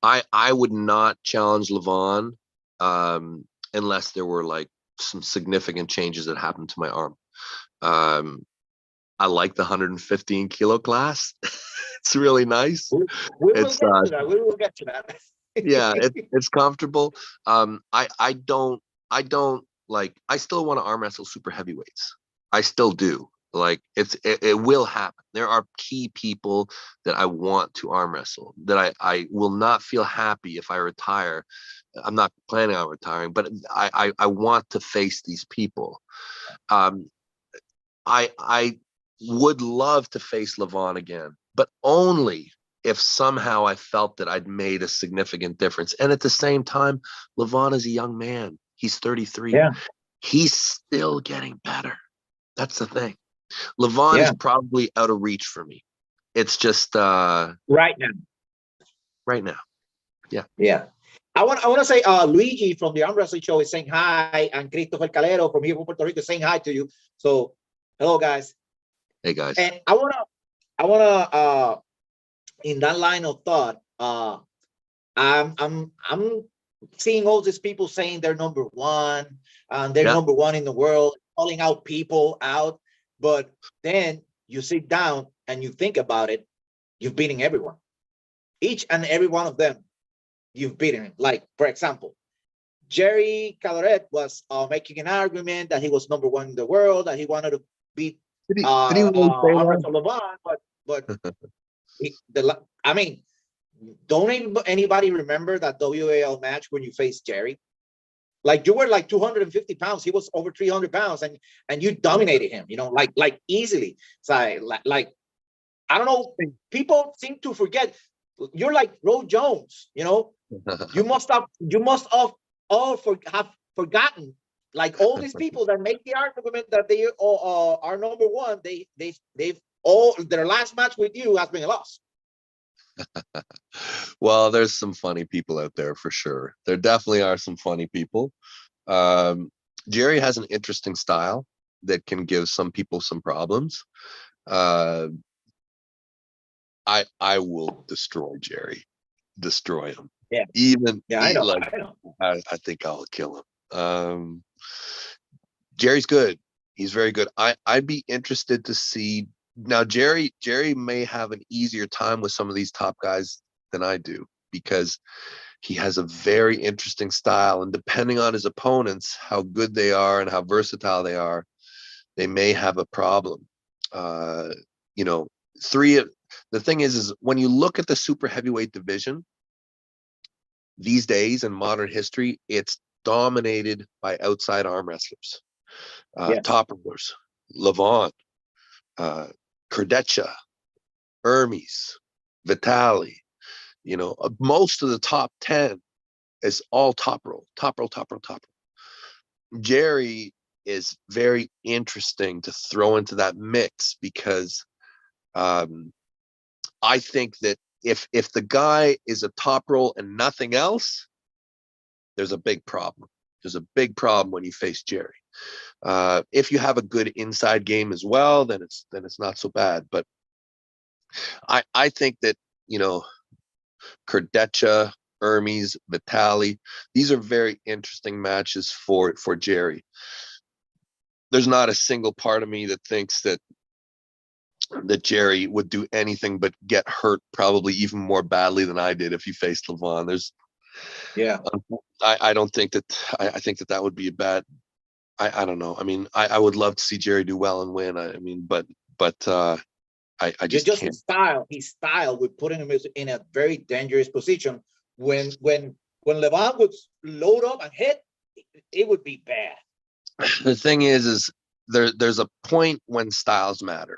S2: I would not challenge Levan unless there were like some significant changes that happened to my arm. I like the 115 kilo class. It's really nice.
S1: We will get to that.
S2: Yeah, it's comfortable. I still want to arm wrestle super heavyweights. I still do. Like it will happen. There are key people that I want to arm wrestle, that I will not feel happy if I retire. I'm not planning on retiring, but I want to face these people. I would love to face Levan again, but only if somehow I felt that I'd made a significant difference. And at the same time, Levan is a young man. He's 33.
S1: Yeah.
S2: He's still getting better. That's the thing. Levan is probably out of reach for me. It's just
S1: right now. Yeah. I want to say Luigi from the Arm Wrestling Show is saying hi, and Christopher Calero from here from Puerto Rico is saying hi to you. So hello, guys.
S2: Hey, guys.
S1: And I wanna in that line of thought, I'm seeing all these people saying they're number one, and they're number one in the world, calling out people out. But then you sit down and you think about it, you've beaten everyone. Each and every one of them, you've beaten. Like, for example, Jerry Cadorette was making an argument that he was number one in the world, that he wanted to beat Levan, but don't anybody remember that WAL match when you faced Jerry? Like, you were like 250 pounds. He was over 300 pounds, and you dominated him, like easily. So like I don't know. People seem to forget. You're like Roe Jones, You must have forgotten. Like, all these people that make the argument that they are number one, they've all, their last match with you has been a loss.
S2: Well, there's some funny people out there for sure. There definitely are some funny people. Jerry has an interesting style that can give some people some problems. I will destroy Jerry, destroy him.
S1: Yeah.
S2: I know. I think I'll kill him. Jerry's good. He's very good. I'd be interested to see Now Jerry may have an easier time with some of these top guys than I do, because he has a very interesting style, and depending on his opponents, how good they are and how versatile they are, they may have a problem. You know, the thing is when you look at the super heavyweight division these days in modern history, it's dominated by outside arm wrestlers,
S1: Yes.
S2: top rollers, Levan, Cadorette, Hermes, Vitali. You know, most of the top 10 is all top roll. Jerry is very interesting to throw into that mix, because I think that if the guy is a top roll and nothing else, there's a big problem. There's a big problem when you face Jerry. If you have a good inside game as well, then it's not so bad. But I think that, you know, Cadorette, Hermes, Vitali, these are very interesting matches for Jerry. There's not a single part of me that thinks that Jerry would do anything but get hurt, probably even more badly than I did if he faced Levan. I don't think that. I think that would be a bad. I don't know. I mean, I would love to see Jerry do well and win. I mean, but I just can't.
S1: His style would put him in a very dangerous position. When Levan would load up and hit, it would be bad.
S2: The thing is there's a point when styles matter.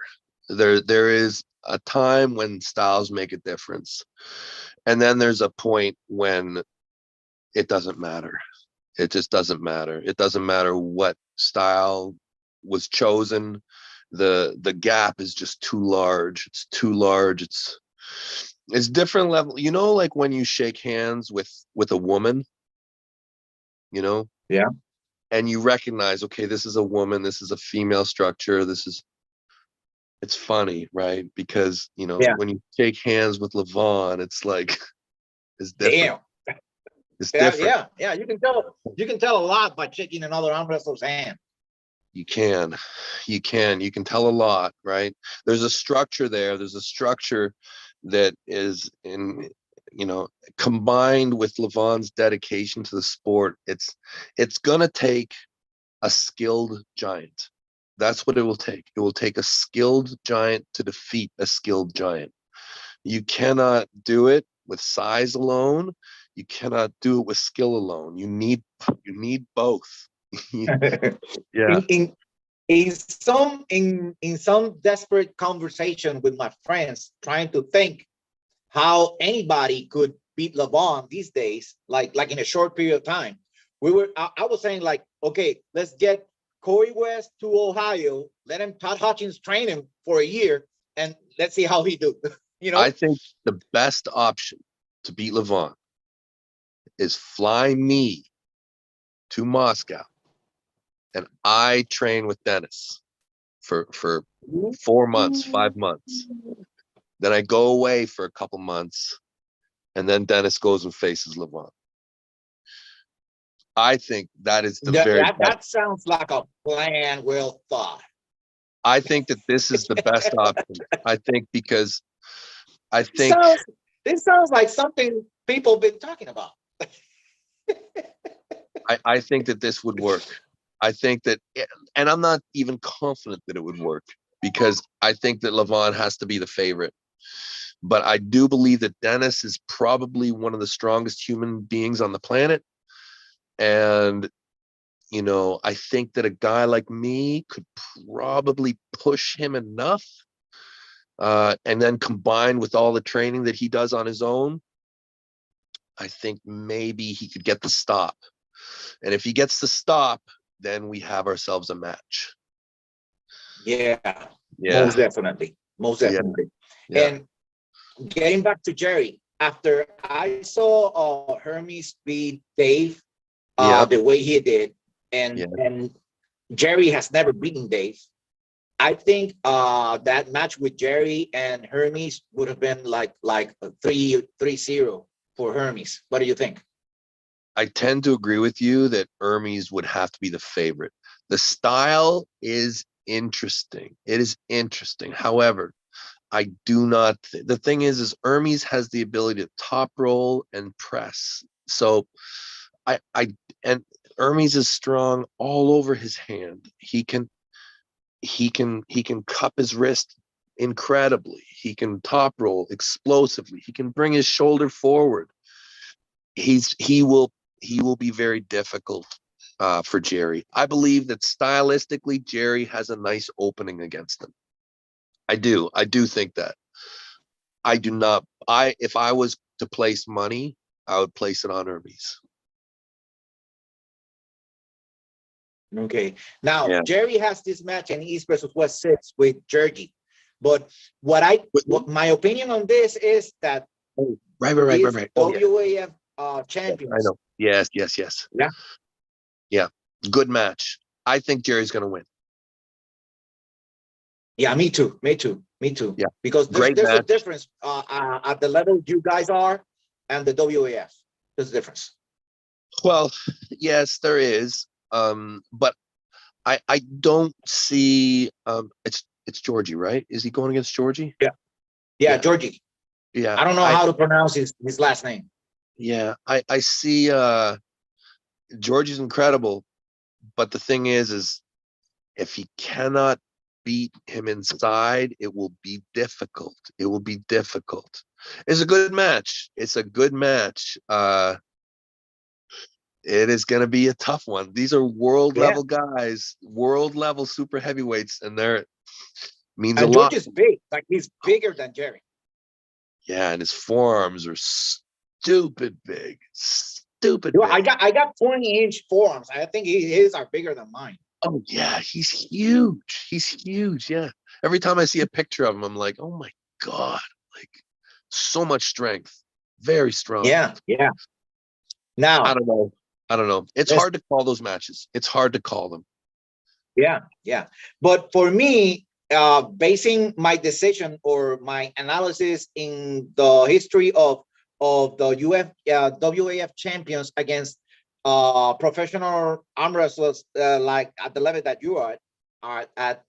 S2: There is a time when styles make a difference, and then there's a point when it doesn't matter. It just doesn't matter. It doesn't matter what style was chosen. The gap is just too large. It's too large. It's different level. You know, like when you shake hands with a woman, you know?
S1: Yeah.
S2: And you recognize, okay, this is a woman, this is a female structure, it's funny, right? Because, you know, when you shake hands with Levan, it's like, it's different.
S1: Damn.
S2: It's different.
S1: Yeah. You can tell a lot by shaking another arm wrestler's hand.
S2: You can tell a lot, right? There's a structure there. There's a structure that is in, you know, combined with Levan's dedication to the sport. It's gonna take a skilled giant. That's what it will take. It will take a skilled giant to defeat a skilled giant. You cannot do it with size alone. You cannot do it with skill alone. You need both. Yeah.
S1: In some desperate conversation with my friends, trying to think how anybody could beat Levan these days, like in a short period of time. I was saying, like, okay, let's get Corey West to Ohio, let him Todd Hutchins train him for a year, and let's see how he do. You know,
S2: I think the best option to beat Levan is fly me to Moscow, and I train with Dennis for 4 months, 5 months. Then I go away for a couple months, and then Dennis goes and faces Levan. I think that is
S1: that sounds like a plan well thought.
S2: I think that this is the best option. I think because
S1: this sounds like something people have been talking about.
S2: I think that this would work. I think that, and I'm not even confident that it would work, because I think that Levan has to be the favorite. But I do believe that Dennis is probably one of the strongest human beings on the planet. And, you know, I think that a guy like me could probably push him enough. And then combined with all the training that he does on his own, I think maybe he could get the stop. And if he gets the stop, then we have ourselves a match.
S1: Yeah. Most definitely. Yeah. And getting back to Jerry, after I saw Hermes beat Dave the way he did, and Jerry has never beaten Dave, I think that match with Jerry and Hermes would have been like a 3-0 for Hermes. What do you think?
S2: I tend to agree with you that Hermes would have to be the favorite. The style is interesting. It is interesting. However, I do not. The thing is Hermes has the ability to top roll and press. So and Hermes is strong all over his hand. He can cup his wrist incredibly. He can top roll explosively. He can bring his shoulder forward. He will be very difficult for Jerry. I believe that stylistically Jerry has a nice opening against him. I do think that. I do not. If I was to place money, I would place it on Hermes.
S1: Okay. Now,
S2: Yeah.
S1: Jerry has this match in East versus West 6 with Georgie. But what my opinion on this is that
S2: Right.
S1: WAF
S2: I
S1: champions.
S2: know. Yes. Yeah. Good match. I think Jerry's going to win.
S1: Yeah, me too.
S2: Yeah.
S1: Because
S2: Great
S1: there's a
S2: match.
S1: difference at the level you guys are and the WAF. There's a difference.
S2: Well, yes, there is. But I don't see it's Georgie, right? Is he going against Georgie?
S1: Yeah, Georgie.
S2: Yeah.
S1: I don't know how to pronounce his last name.
S2: Yeah. I see Georgie's incredible, but the thing is if he cannot beat him inside, it will be difficult. It's a good match. It is going to be a tough one. These are world level guys, world level super heavyweights, and they're means a lot.
S1: George is big, like he's bigger than Jerry.
S2: Yeah, and his forearms are stupid big.
S1: I got 20-inch forearms. I think his are bigger than mine.
S2: Oh yeah, he's huge. Yeah. Every time I see a picture of him, I'm like, oh my God, like so much strength. Very strong.
S1: Yeah. Now
S2: I don't know. It's hard to call those matches. It's hard to call them.
S1: Yeah. But for me, basing my decision or my analysis in the history of the WAF champions against professional arm wrestlers, like at the level that you are at,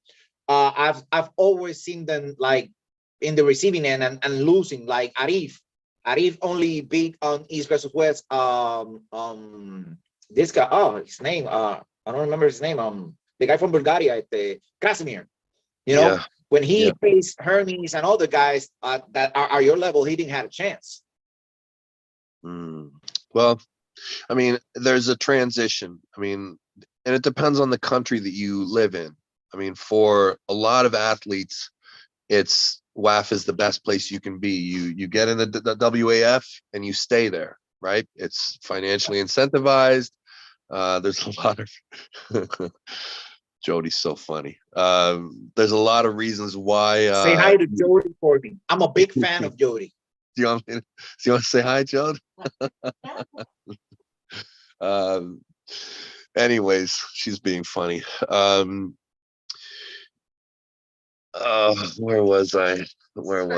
S1: I've always seen them like in the receiving end and losing. Like Arif only beat on East versus West. This guy, his name, I don't remember his name. The guy from Bulgaria, Krasimir. You know, when he faced Hermes and other guys that are your level, he didn't have a chance.
S2: Well, I mean, there's a transition. I mean, and it depends on the country that you live in. I mean, for a lot of athletes, it's WAF is the best place you can be. You get in the WAF and you stay there, right? It's financially incentivized. There's a lot of Jody's so funny. There's a lot of reasons why.
S1: Say hi to Jody for me. I'm a big fan of Jody.
S2: Do you want to say hi, Jody? Anyways, she's being funny. Where was I?
S1: You were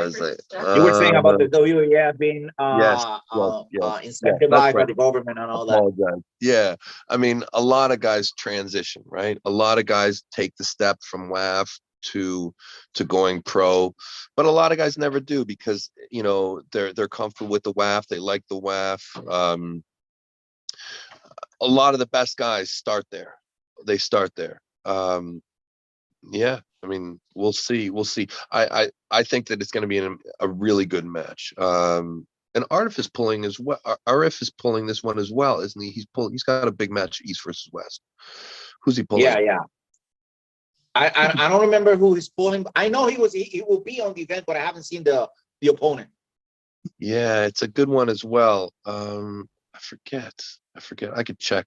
S1: saying about the WAF being incentivized by the government and all that.
S2: Yeah, I mean, a lot of guys transition, right? A lot of guys take the step from WAF to going pro, but a lot of guys never do because you know they're comfortable with the WAF. They like the WAF. A lot of the best guys start there. They start there. Yeah, I mean, we'll see. I think that it's going to be a really good match. And Arif is pulling as well. Arif is pulling this one as well, isn't he? He's got a big match, East versus West. Who's he pulling?
S1: Yeah. I don't remember who he's pulling. I know he will be on the event, but I haven't seen the opponent.
S2: Yeah, it's a good one as well. I forget. I could check.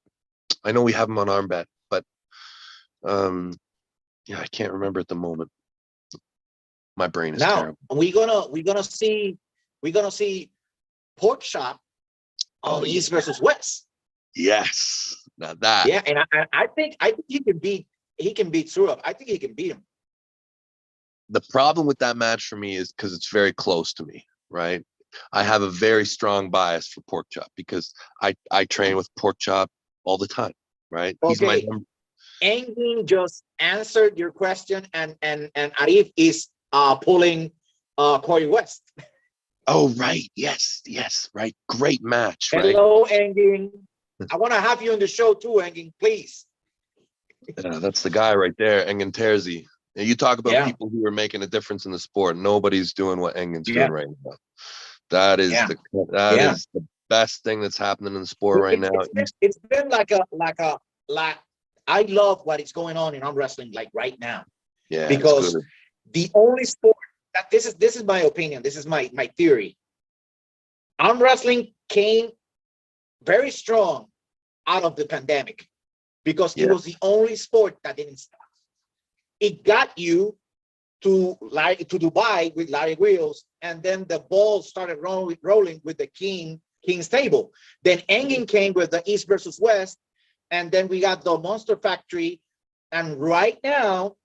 S2: I know we have him on Armbet, but yeah, I can't remember at the moment. My brain is terrible.
S1: We're gonna see Pork Chop on East versus West.
S2: Yes, now that.
S1: Yeah, and I think he can beat Surab. I think he can beat him.
S2: The problem with that match for me is because it's very close to me, right? I have a very strong bias for Pork Chop because I train with Pork Chop all the time, right?
S1: Okay.
S2: He's my number.
S1: Engin just answered your question, and Arif is pulling Corey West.
S2: Oh, right. Yes, yes, right. Great match, right?
S1: Hello, Engin. I want to have you on the show too, Engin, please.
S2: Yeah, that's the guy right there, Engin Terzi. And you talk about
S1: Yeah.
S2: people who are making a difference in the sport. Nobody's doing what Engin's
S1: Yeah.
S2: doing right now. That is
S1: Yeah.
S2: that is the best thing that's happening in the sport right now.
S1: It's been like I love what is going on in arm wrestling like right now.
S2: Yeah,
S1: Because
S2: it's good.
S1: the only sport that this is my opinion, this is my theory. Arm wrestling came very strong out of the pandemic because it was the only sport that didn't stop. It got you to Dubai with Larry Wheels, and then the ball started rolling with the King's Table. Then Engin came with the East versus West, and then we got the Monster Factory. And right now,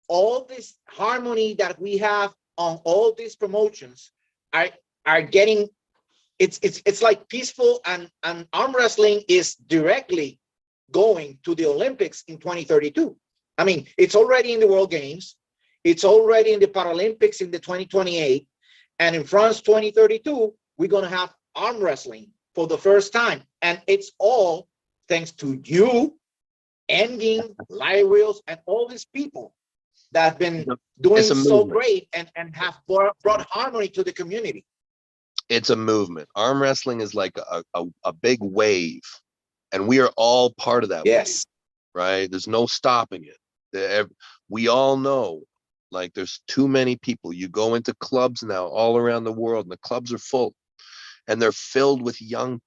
S1: all this harmony that we have on all these promotions are getting, it's like peaceful, and arm wrestling is directly going to the Olympics in 2032. I mean, it's already in the World Games. It's already in the Paralympics in the 2028. And in France 2032, we're going to have arm wrestling for the first time. And it's all thanks to you, Engin, Larry Wheels, and all these people that have been doing so great and have brought harmony to the community.
S2: It's a movement. Arm wrestling is like a big wave, and we are all part of that wave, right? There's no stopping it. We all know, like, there's too many people. You go into clubs now all around the world, and the clubs are full, and they're filled with young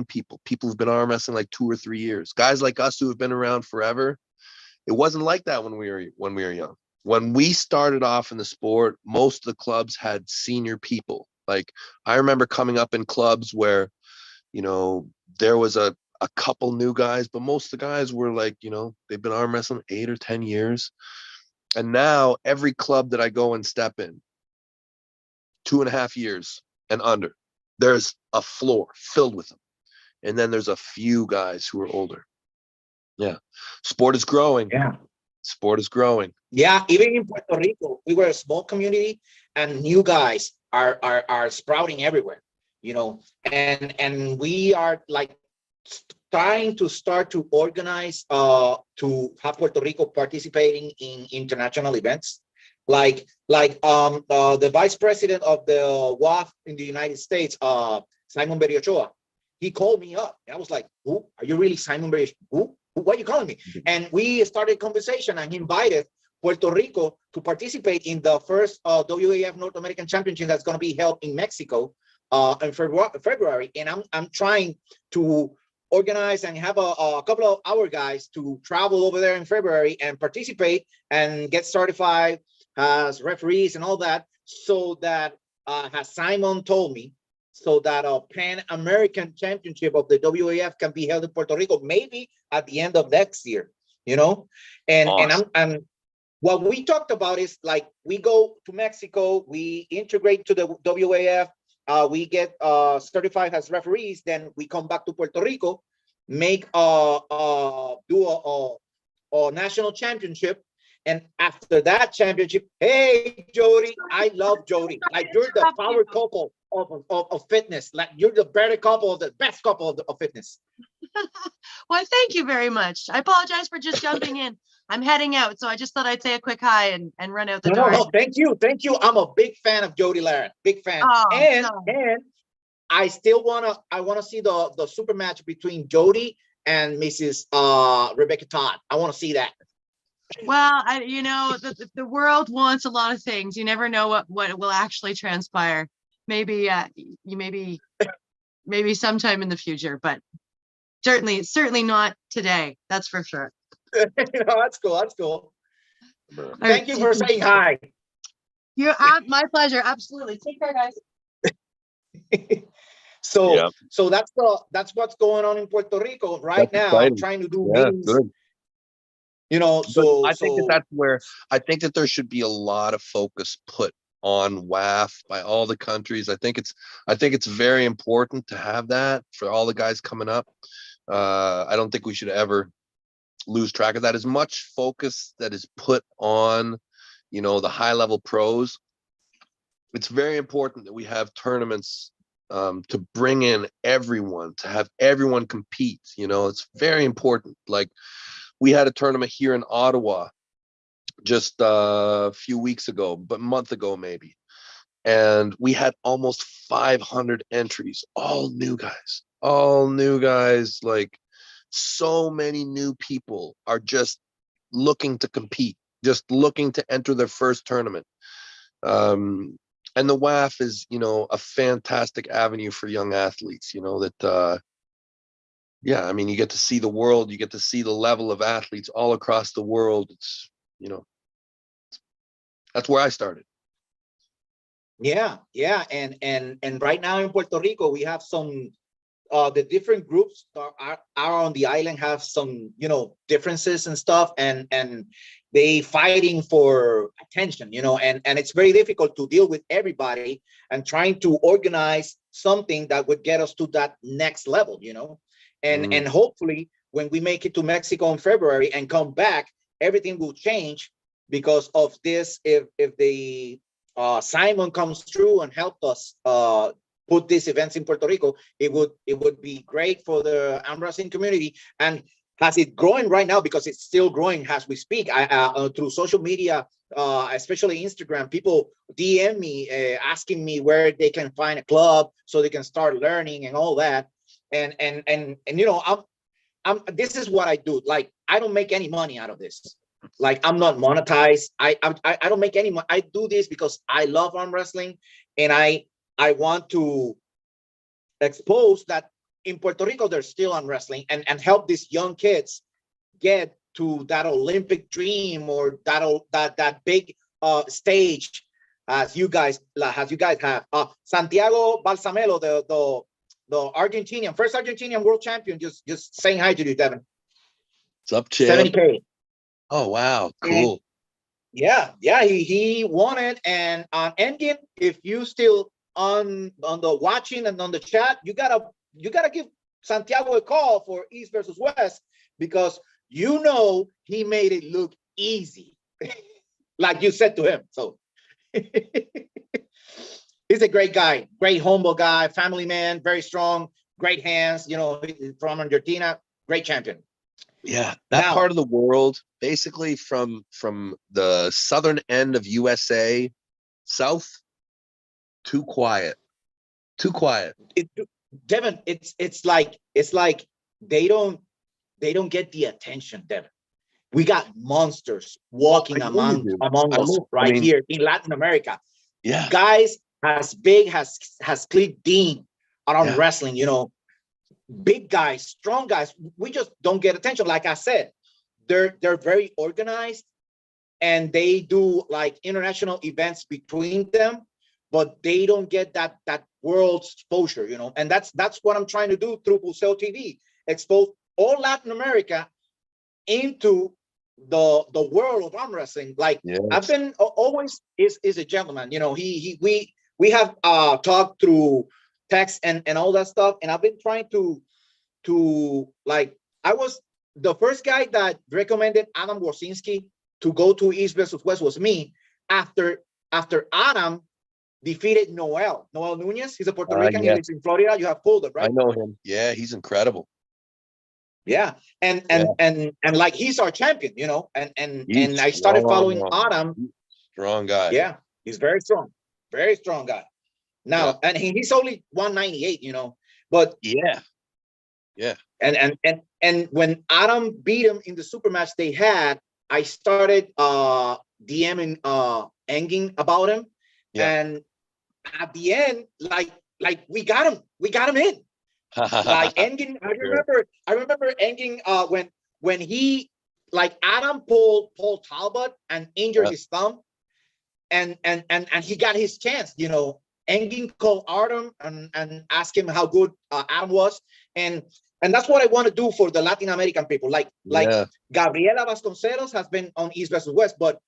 S2: people who've been arm wrestling like 2 or 3 years. Guys like us who have been around forever. It wasn't like that when we were young. When we started off in the sport, most of the clubs had senior people. Like, I remember coming up in clubs where, you know, there was a couple new guys, but most of the guys were like, you know, they've been arm wrestling 8 or 10 years. And now every club that I go and step in, 2.5 years and under, there's a floor filled with them. And then there's a few guys who are older. Yeah. Sport is growing.
S1: Yeah.
S2: Sport is growing.
S1: Yeah. Even in Puerto Rico, we were a small community, and new guys are sprouting everywhere, you know, and we are like trying to start to organize to have Puerto Rico participating in international events. Like the vice president of the WAF in the United States, Simon Berriochoa, he called me up. And I was like, who? Are you really Simon Berriochoa? Who? Why are you calling me? And we started conversation, and he invited Puerto Rico to participate in the first WAF North American Championship that's going to be held in Mexico in February. And I'm trying to organize and have a couple of our guys to travel over there in February and participate and get certified as referees and all that, so that as Simon told me, so that a Pan-American Championship of the WAF can be held in Puerto Rico, maybe at the end of next year, you know? And
S2: awesome.
S1: and what we talked about is, like, we go to Mexico, we integrate to the WAF, we get certified as referees, then we come back to Puerto Rico, make do a national championship. And after that championship, hey, Jody, I love Jody. Like, you're the power couple of fitness. Like, you're the better couple, the best couple of fitness.
S3: Well, thank you very much. I apologize for just jumping in. I'm heading out, so I just thought I'd say a quick hi and run out the door.
S1: No, thank you. I'm a big fan of Jody Larratt. Big fan.
S3: Oh,
S1: and I still wanna see the super match between Jody and Mrs. Rebecca Todd. I want to see that.
S3: Well, you know, the world wants a lot of things. You never know what will actually transpire. Maybe maybe sometime in the future, but certainly not today. That's for sure.
S1: That's cool. That's cool. Thank you for saying hi.
S3: My pleasure. Absolutely. Take care, guys.
S1: So that's what's going on in Puerto Rico right now. I'm trying to do meetings.
S2: Good.
S1: You know, so
S2: I think that's where I think that there should be a lot of focus put on WAF by all the countries. I think it's very important to have that for all the guys coming up. I don't think we should ever lose track of that. As much focus that is put on, you know, the high level pros, it's very important that we have tournaments to bring in everyone, to have everyone compete. You know, it's very important. Like, we had a tournament here in Ottawa just a few weeks ago, but a month ago maybe. And we had almost 500 entries, all new guys. Like, so many new people are just looking to compete, just looking to enter their first tournament. And the WAF is, you know, a fantastic avenue for young athletes, you know, that, yeah, I mean, you get to see the world, you get to see the level of athletes all across the world. It's, you know, that's where I started.
S1: Yeah, and right now in Puerto Rico, we have some the different groups are on the island have some, you know, differences and stuff, and they fighting for attention, you know, and it's very difficult to deal with everybody and trying to organize something that would get us to that next level, you know, and hopefully when we make it to Mexico in February and come back, everything will change because of this. If the Simon comes through and help us put these events in Puerto Rico, it would be great for the arm wrestling community. And has it growing right now, because it's still growing as we speak. Through social media, especially Instagram, people DM me asking me where they can find a club so they can start learning and all that. And you know, I'm this is what I do. Like, I don't make any money out of this. Like, I'm not monetized. I don't make any money. I do this because I love arm wrestling, and I want to expose that in Puerto Rico there's still arm wrestling, and help these young kids get to that Olympic dream, or that big stage as you guys have. Santiago Balsamelo, the Argentinian, first Argentinian world champion, just saying hi to you, Devin.
S2: What's up, champ?
S1: 70K.
S2: Oh, wow, cool.
S1: And yeah, he won it. And Engin, if you still on the watching and on the chat, you gotta give Santiago a call for East versus West, because you know he made it look easy, like you said to him. So he's a great guy, great humble guy, family man, very strong, great hands. You know, from Argentina, great champion.
S2: Yeah, that part of the world, basically from the southern end of USA south, too quiet.
S1: Devin, it's like they don't get the attention, Devin. We got monsters walking among us here in Latin America.
S2: Yeah,
S1: guys as big as Cliff Dean on wrestling, you know, big guys, strong guys. We just don't get attention. Like I said, they're very organized, and they do like international events between them, but they don't get that world exposure, you know. And that's what I'm trying to do through Buceo TV, expose all Latin America into the world of arm wrestling. Like, I've been always is a gentleman, you know. We have talked through text and all that stuff, and I've been trying to like, I was the first guy that recommended Adam Warsinski to go to East versus West was me, after Adam defeated Noel Nunez. He's a Puerto Rican. He lives in Florida. You have pulled it, right?
S2: I know him. Yeah, he's incredible.
S1: Yeah, and like, he's our champion, you know. And I started following Adam.
S2: Strong guy.
S1: Yeah, he's very strong guy. Now, and he's only 198, you know. But
S2: yeah.
S1: And when Adam beat him in the super match they had, I started DMing Engin about him. And at the end, like we got him in. Like, Engin, I remember Engin when he, like, Adam pulled Paul Talbot and injured his thumb, and he got his chance, you know. Engin called Adam and asked him how good Adam was, and that's what I want to do for the Latin American people. Like Gabriela Vasconcelos has been on East versus West, but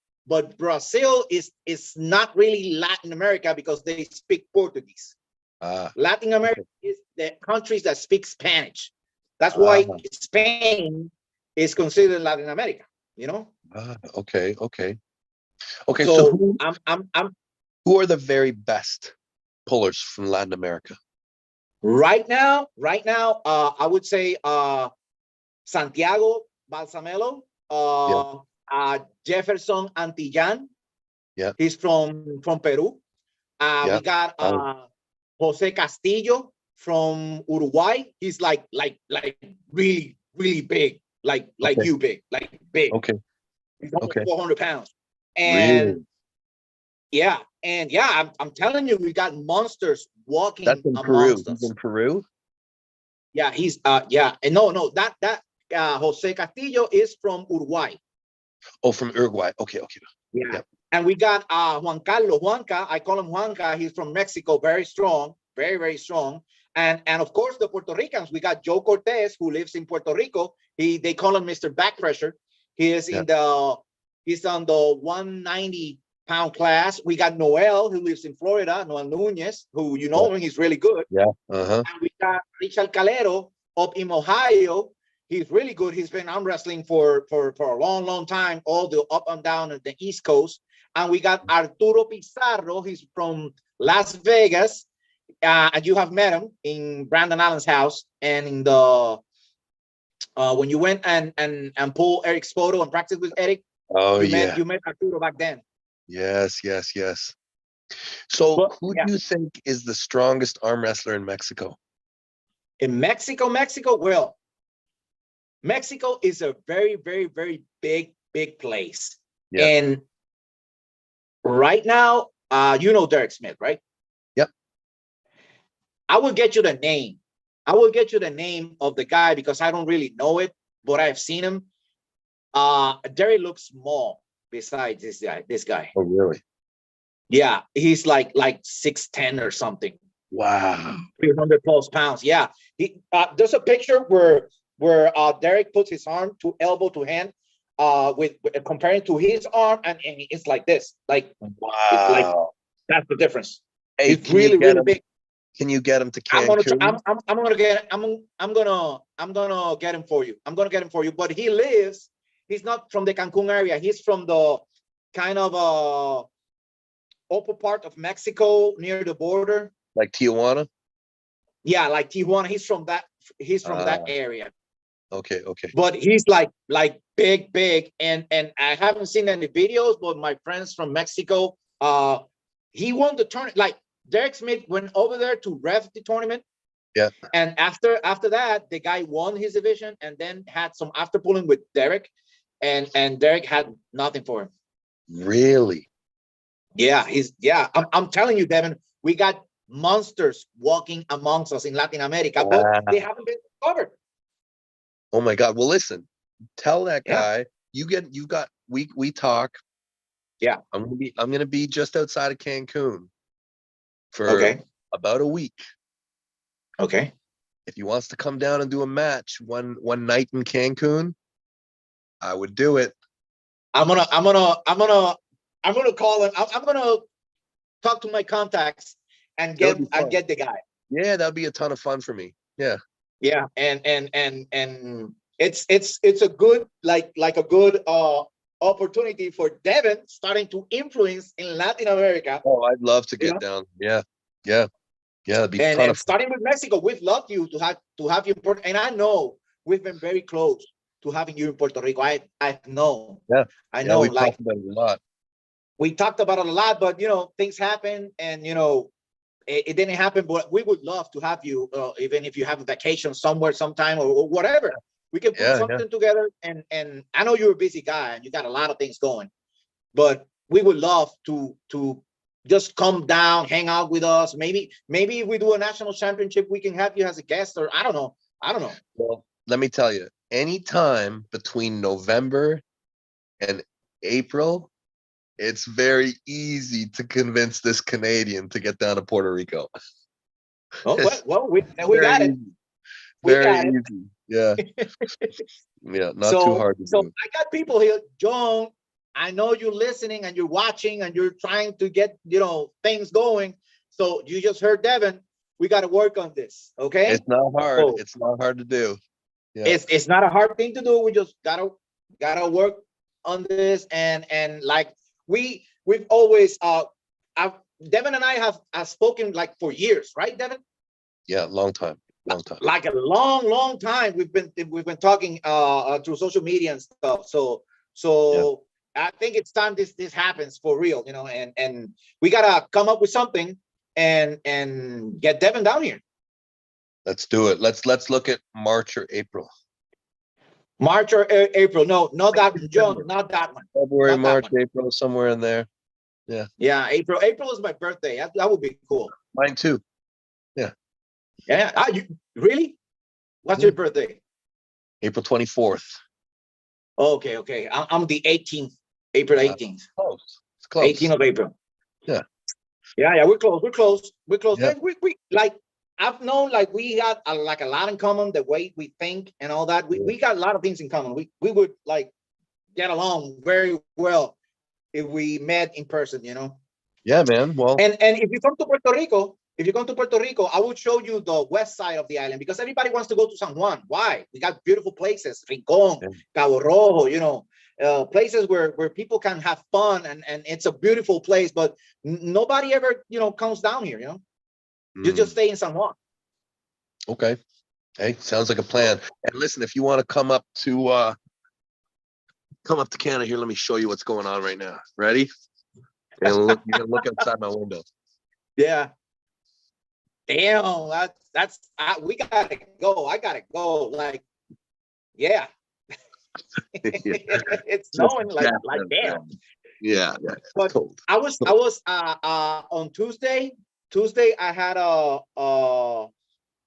S1: Brazil is not really Latin America because they speak Portuguese. Latin America is the countries that speak Spanish. That's why Spain is considered Latin America, you know?
S2: Okay. So
S1: So I'm
S2: who are the very best pullers from Latin America?
S1: right now, I would say Santiago Balsamelo, Jefferson Antillan.
S2: Yeah.
S1: He's from Peru.
S2: Yeah.
S1: We got Jose Castillo from Uruguay. He's like really big, like
S2: Okay.
S1: you big, like big.
S2: Okay.
S1: He's almost
S2: Okay.
S1: 400 pounds.
S2: Really?
S1: And I'm telling you, we got monsters walking
S2: That's in Peru.
S1: amongst
S2: He's
S1: us.
S2: in Peru?
S1: Yeah, he's and no, that Jose Castillo is from Uruguay.
S2: Oh, from Uruguay. Okay.
S1: Yeah.
S2: Yep.
S1: And we got Juan Carlos, Juanca. I call him Juanca. He's from Mexico, very strong, very strong. And of course the Puerto Ricans. We got Joe Cortez, who lives in Puerto Rico. They call him Mr. Back Pressure. He is he's on the 190-pound class. We got Noel, who lives in Florida, Noel Nunez, who you know him, he's really good.
S2: Yeah.
S1: And we got Richard Calero up in Ohio. He's really good. He's been arm wrestling for a long time, all the up and down at the East Coast. And we got Arturo Pizarro. He's from Las Vegas. And you have met him in Brandon Allen's house. And in the when you went and pull Eric's photo and practice with Eric, you met Arturo back then.
S2: Yes. So who do you think is the strongest arm wrestler in Mexico?
S1: In Mexico, well, Mexico is a very big place.
S2: Yeah.
S1: And right now, you know Derek Smith, right?
S2: Yep.
S1: I will get you the name. I will get you the name of the guy because I don't really know it, but I've seen him. Derek looks small besides this guy.
S2: Oh, really?
S1: Yeah, he's like 6'10" or something.
S2: Wow.
S1: 300 plus pounds. Yeah. There's a picture where Derek puts his arm to elbow to hand, with comparing to his arm, and it's like this. Like,
S2: wow.
S1: It's like, that's the difference.
S2: Hey,
S1: it's really big.
S2: Can you get him to
S1: I'm
S2: Cancun?
S1: gonna get him for you. I'm gonna get him for you. But he's not from the Cancun area. He's from the kind of upper part of Mexico near the border.
S2: Like Tijuana?
S1: Yeah, like Tijuana. He's from that area.
S2: Okay.
S1: But he's like big, and I haven't seen any videos, but my friends from Mexico, he won the tournament. Like Derek Smith went over there to ref the tournament.
S2: Yeah.
S1: And after that, the guy won his division and then had some after pulling with Derek, and Derek had nothing for him.
S2: Really?
S1: Yeah, I'm telling you, Devin, we got monsters walking amongst us in Latin America, but they haven't been discovered.
S2: Oh my God. Well, listen, tell that guy we talk.
S1: Yeah.
S2: I'm gonna be just outside of Cancun for about a week.
S1: Okay.
S2: If he wants to come down and do a match one night in Cancun, I would do it.
S1: I'm gonna call him. I'm gonna talk to my contacts and get the guy.
S2: Yeah, that'd be a ton of fun for me. Yeah.
S1: Yeah, and it's a good like a good opportunity for Devin starting to influence in Latin America.
S2: Oh, I'd love to get down. Yeah. It'd be a ton of fun.
S1: Starting with Mexico, we'd love you to have you in Puerto, and I know we've been very close to having you in Puerto Rico. I know.
S2: Yeah.
S1: I know.
S2: We talked about it a lot.
S1: We talked about it a lot, but things happen, and it didn't happen. But we would love to have you, even if you have a vacation somewhere, sometime, or whatever. We can put something together. And I know you're a busy guy and you got a lot of things going, but we would love to just come down, hang out with us. Maybe if we do a national championship, we can have you as a guest, or I don't know.
S2: Well, let me tell you, anytime between November and April, it's very easy to convince this Canadian to get down to Puerto Rico.
S1: Oh, well, we got it.
S2: Very easy. Yeah. Yeah, not too hard to do.
S1: I got people here, John. I know you're listening and you're watching and you're trying to get things going. So you just heard Devin. We got to work on this. Okay.
S2: It's not hard. It's not hard to do. Yeah.
S1: It's not a hard thing to do. We just gotta work on this, and like we've always Devin and I have spoken like for years, right, Devin?
S2: Yeah, long time.
S1: Like a long time. We've been talking through social media and stuff. So I think it's time this happens for real, you know, and we gotta come up with something and get Devin down here.
S2: Let's do it. Let's look at March or April.
S1: March or April. No, not that one, John, not that one.
S2: February,
S1: Not that
S2: March,
S1: one.
S2: April, somewhere in there. Yeah.
S1: Yeah, April is my birthday. That would be cool.
S2: Mine too.
S1: Yeah. Really? What's
S2: Yeah.
S1: your birthday?
S2: April 24th.
S1: Okay. I'm the 18th, April 18th.
S2: Close. It's close.
S1: 18th of April.
S2: Yeah.
S1: Yeah, we're close.
S2: Yeah.
S1: We like, I've known like we got like a lot in common, the way we think and all that. We got a lot of things in common. We would like get along very well if we met in person, you know.
S2: Yeah, man. Well,
S1: and if you come to Puerto Rico, I will show you the west side of the island, because everybody wants to go to San Juan. Why? We got beautiful places, Rincon, Cabo Rojo, you know, places where people can have fun, and it's a beautiful place, but nobody ever, you know, comes down here, you know. You just stay in San Juan.
S2: Okay. Hey, sounds like a plan. And listen, if you want to come up to Canada here, let me show you what's going on right now. Ready? And look, you can look outside my window.
S1: Yeah. Damn, we gotta go. I gotta go. Like, yeah. It's snowing like damn.
S2: Yeah.
S1: But
S2: cold.
S1: I was on Tuesday I had a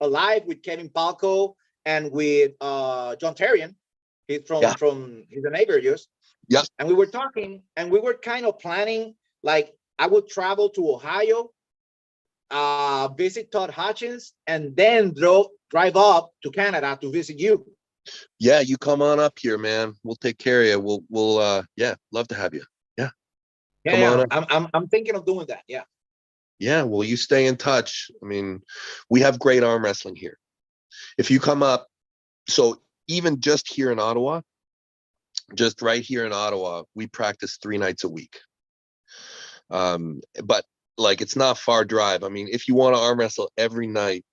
S1: live with Kevin Palco and with John Terrian. He's he's a neighbor of yours.
S2: Yeah.
S1: And we were talking, and we were kind of planning, like I would travel to Ohio, visit Todd Hutchins, and then drive up to Canada to visit you.
S2: Yeah, you come on up here, man. We'll take care of you. We'll love to have you. Yeah. Come on up.
S1: I'm thinking of doing that. Yeah.
S2: Yeah, well, you stay in touch. I mean, we have great arm wrestling here. If you come up, so even just here in Ottawa, just right here in Ottawa, we practice 3 nights a week. But like, it's not far drive. I mean, if you want to arm wrestle every night,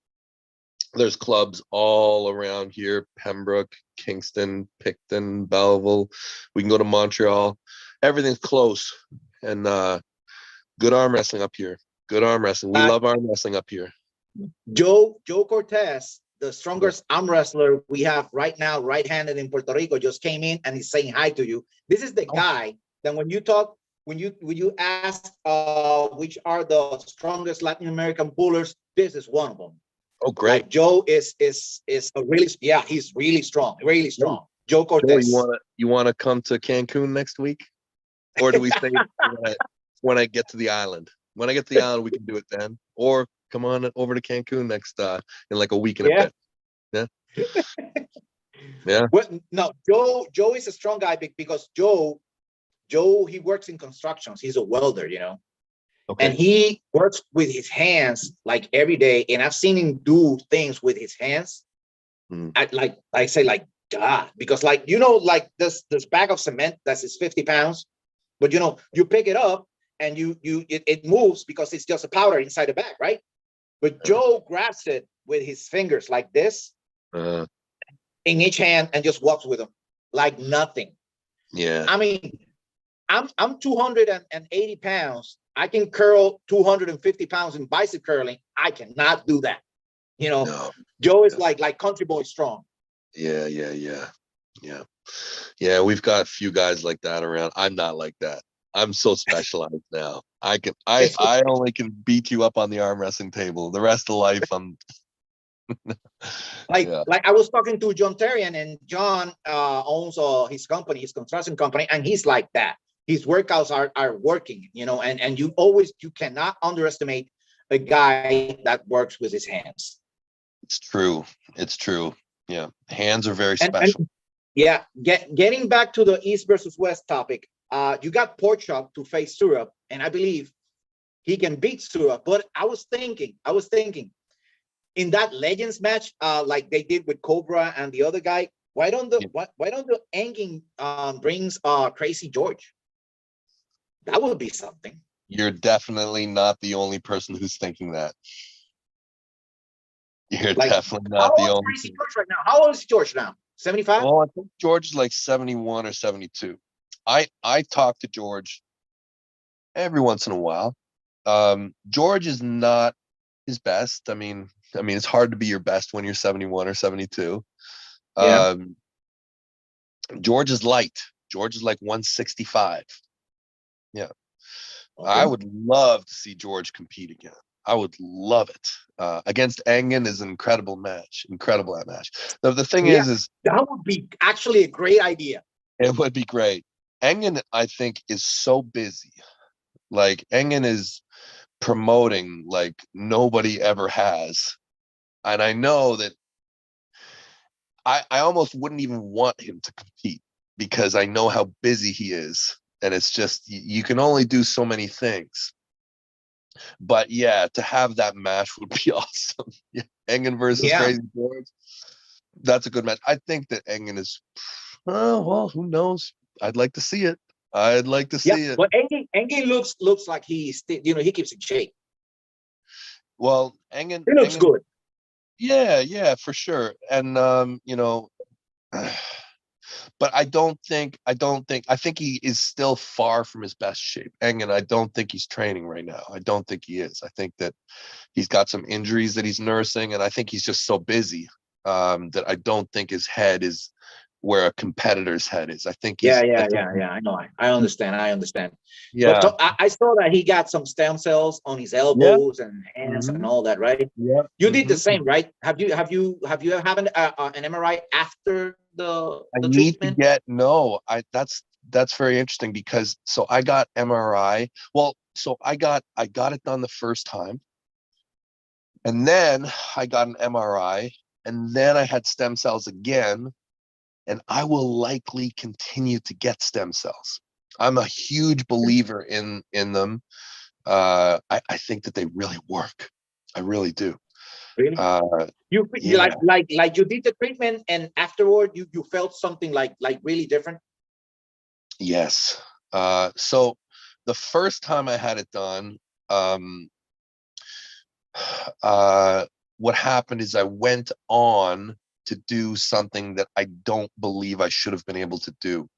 S2: there's clubs all around here: Pembroke, Kingston, Picton, Belleville. We can go to Montreal. Everything's close, and good arm wrestling up here. Good arm wrestling. We love arm wrestling up here.
S1: Joe Cortez, the strongest arm wrestler we have right now, right-handed in Puerto Rico, just came in and he's saying hi to you. This is the guy that when you ask which are the strongest Latin American pullers, this is one of them.
S2: Oh, great.
S1: Like Joe is a really, he's really strong, really strong. Joe Cortez.
S2: Joe, you want to come to Cancun next week, or do we say when I get to the island? When I get to the island, we can do it then, or come on over to Cancun next in like a week and a bit. Yeah. Yeah.
S1: Well, no, Joe is a strong guy because Joe, he works in constructions. He's a welder, you know. Okay. And he works with his hands like every day. And I've seen him do things with his hands. I say, God, because like, you know, like this bag of cement that is 50 pounds, but you know, you pick it up and it moves because it's just a powder inside the bag, right? But Joe grabs it with his fingers like this in each hand and just walks with them like nothing.
S2: Yeah.
S1: I mean, I'm 280 pounds. I can curl 250 pounds in bicep curling. I cannot do that. You know, no. Joe is like country boy strong.
S2: Yeah. We've got a few guys like that around. I'm not like that. I'm so specialized now. I only can beat you up on the arm wrestling table. The rest of life, I'm
S1: like I was talking to John Terrian, and John owns his construction company, and he's like that. His workouts are working, you know, and you cannot underestimate a guy that works with his hands.
S2: It's true. Yeah, hands are very special.
S1: Getting back to the East versus West topic, you got Porkchop to face Syrup, and I believe he can beat Syrup. But I was thinking, in that Legends match, like they did with Cobra and the other guy, why don't the Engin brings Crazy George? That would be something.
S2: You're definitely not the only person who's thinking that. You're
S1: Like,
S2: definitely
S1: how
S2: not the
S1: old is
S2: only
S1: Crazy George right now? How old is George now? 75?
S2: Well, I think George is like 71 or 72. I talk to George every once in a while. George is not his best. I mean, it's hard to be your best when you're 71 or 72.
S1: Yeah.
S2: George is light. George is like 165. Yeah.
S1: Okay.
S2: I would love to see George compete again. I would love it. Against Engin is an incredible match. Incredible that match. The thing
S1: Yeah,
S2: is
S1: that would be actually a great idea.
S2: it would be great. Engin, I think, is so busy. Like Engin is promoting like nobody ever has. And I know that I almost wouldn't even want him to compete because I know how busy he is. And it's just, you can only do so many things. But yeah, to have that match would be awesome. Yeah. Engin versus
S1: Yeah.
S2: Crazy George. That's a good match. I think that Engin is, oh, well, who knows? I'd like to see it. I'd like to
S1: Yeah,
S2: see it.
S1: but Engin looks like he's still, he keeps in shape.
S2: Well, Engin,
S1: He looks good.
S2: yeah, for sure. And but I think he is still far from his best shape. Engin, I don't think he's training right now. I don't think he is. I think that he's got some injuries that he's nursing, and I think he's just so busy that I don't think his head is where a competitor's head is. I think
S1: Yeah. I know. I understand. But
S2: yeah.
S1: I saw that he got some stem cells on his
S2: Yeah.
S1: elbows and hands and all that, right?
S2: Yeah.
S1: You did the same, right? Have you having an MRI after the
S2: I need
S1: treatment?
S2: to get no. That's very interesting because so I got MRI. Well, so I got it done the first time, and then I got an MRI, and then I had stem cells again, and I will likely continue to get stem cells. I'm a huge believer in them. I think that they really work. I really do.
S1: Really? You
S2: Yeah.
S1: like you did the treatment and afterward you felt something like really different?
S2: Yes. So the first time I had it done, um, what happened is I went on to do something that I don't believe I should have been able to do.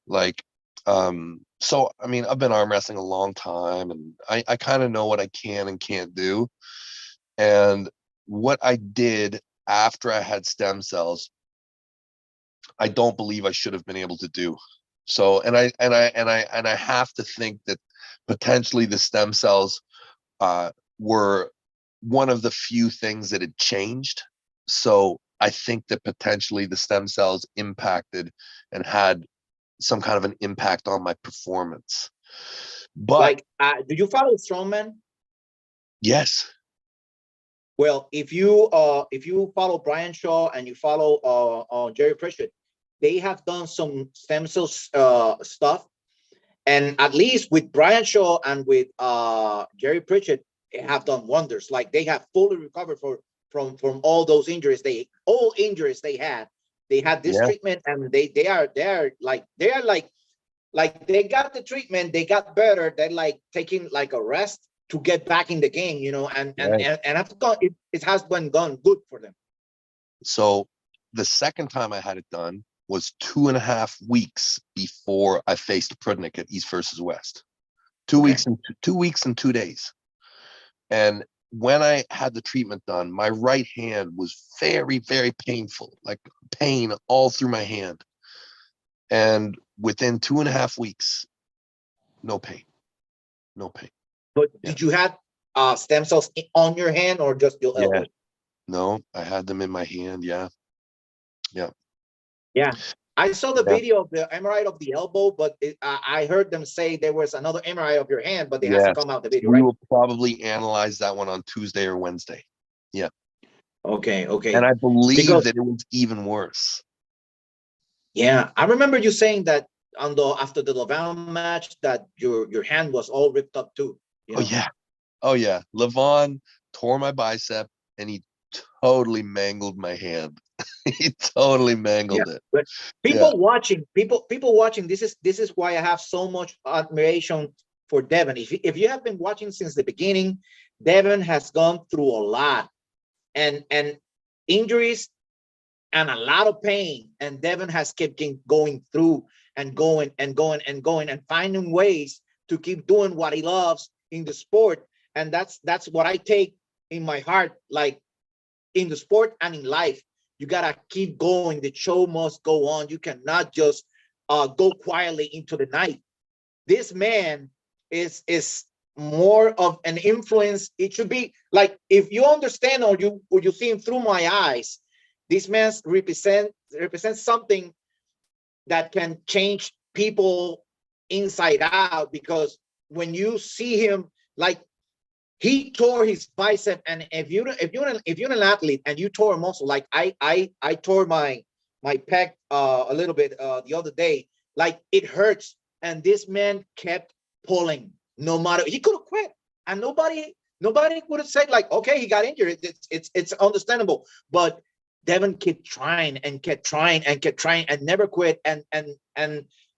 S2: Like, so I mean, I've been arm wrestling a long time, and I kind of know what I can and can't do. And what I did after I had stem cells, I don't believe I should have been able to do. So, and I have to think that potentially the stem cells were one of the few things that had changed. So I think that potentially the stem cells impacted and had some kind of an impact on my performance. But
S1: Like, do you follow strongman?
S2: yes.
S1: Well, if you follow Brian Shaw and you follow Jerry Pritchett, they have done some stem cell stuff, and at least with Brian Shaw and with Jerry Pritchett, they have done wonders. Like, they have fully recovered from all those injuries. All injuries they had. They had this
S2: Yeah.
S1: treatment, and they are like they got the treatment, they got better. They're like taking like a rest to get back in the game, and
S2: Right.
S1: it has been done good for them.
S2: So the second time I had it done was 2.5 weeks before I faced Prudnik at East versus West. 2 weeks and 2 days. And when I had the treatment done, my right hand was very, very painful, like pain all through my hand. And within 2.5 weeks, no pain.
S1: But
S2: Yeah.
S1: did you have stem cells on your hand or just your elbow?
S2: Yeah. No, I had them in my hand. Yeah.
S1: Yeah. I saw the
S2: Yeah.
S1: video of the MRI of the elbow, but I heard them say there was another MRI of your hand, but it hasn't come out the video,
S2: We
S1: right?
S2: will probably analyze that one on Tuesday or Wednesday. Yeah.
S1: Okay.
S2: And I believe
S1: Because
S2: that it was even worse.
S1: yeah, I remember you saying that after the Levan match that your hand was all ripped up too.
S2: Oh yeah. Levan tore my bicep and he totally mangled my hand. He totally mangled it.
S1: But people watching, people watching, this is why I have so much admiration for Devin. If you have been watching since the beginning, Devin has gone through a lot and injuries and a lot of pain, and Devin has kept going through and going and going and going and finding ways to keep doing what he loves in the sport. And that's what I take in my heart, like in the sport and in life. You gotta keep going. The show must go on. You cannot just go quietly into the night. This man is more of an influence. It should be like, if you understand or you see him through my eyes, this man represents something that can change people inside out. Because when you see him, like, he tore his bicep, and if you're an athlete and you tore a muscle, like I tore my pec a little bit the other day, like, it hurts. And this man kept pulling, no matter, he could have quit, and nobody would have said, like, okay, he got injured. It's understandable. But Devin kept trying and kept trying and kept trying and never quit. And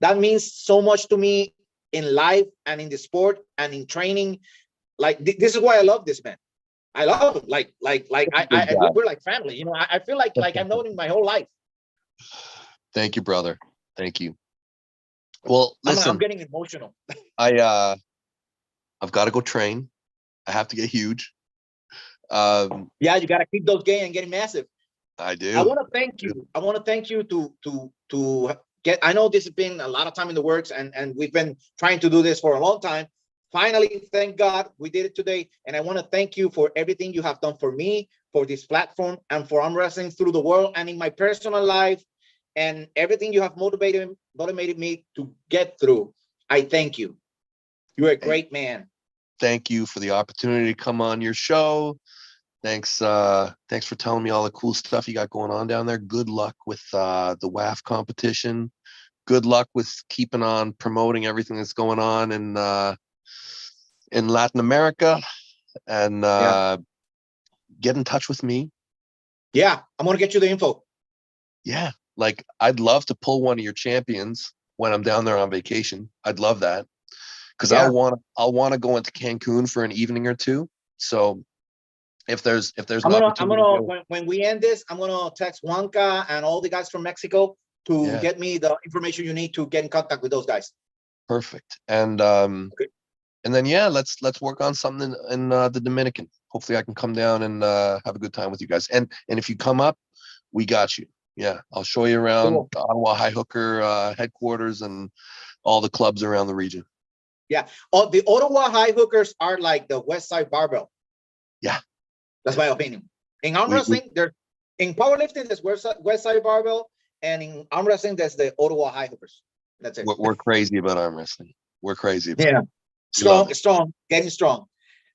S1: that means so much to me in life and in the sport and in training. Like, this is why I love this man. I love him. Like we're like family. You know, I feel like I've known him my whole life.
S2: Thank you, brother. Thank you. Well, listen,
S1: I'm getting emotional.
S2: I've got to go train. I have to get huge.
S1: Yeah, you got to keep those gains and getting massive.
S2: I do.
S1: I want to thank you. I want to thank you to get. I know this has been a lot of time in the works, and we've been trying to do this for a long time. Finally, thank God we did it today. And I want to thank you for everything you have done for me, for this platform, and for arm wrestling through the world and in my personal life, and everything you have motivated me to get through. I thank you. You're a great man.
S2: Thank you for the opportunity to come on your show. Thanks for telling me all the cool stuff you got going on down there. Good luck with the WAF competition. Good luck with keeping on promoting everything that's going on in Latin America, and get in touch with me.
S1: Yeah, I'm gonna get you the info.
S2: Yeah, like, I'd love to pull one of your champions when I'm down there on vacation. I'd love that, because I'll want to go into Cancun for an evening or two. So if there's an opportunity,
S1: when we end this, I'm gonna text Juanca and all the guys from Mexico to get me the information you need to get in contact with those guys.
S2: Perfect. And and then let's work on something in the Dominican. Hopefully I can come down and have a good time with you guys. And if you come up, we got you. Yeah, I'll show you around Ottawa High Hooker headquarters and all the clubs around the region.
S1: Yeah. The Ottawa High Hookers are like the West Side Barbell.
S2: Yeah.
S1: That's my opinion. In arm wrestling, in powerlifting, there's West Side Barbell, and in arm wrestling, there's the Ottawa High Hookers. That's it.
S2: We're crazy about arm wrestling. We're crazy about it.
S1: Strong, getting strong.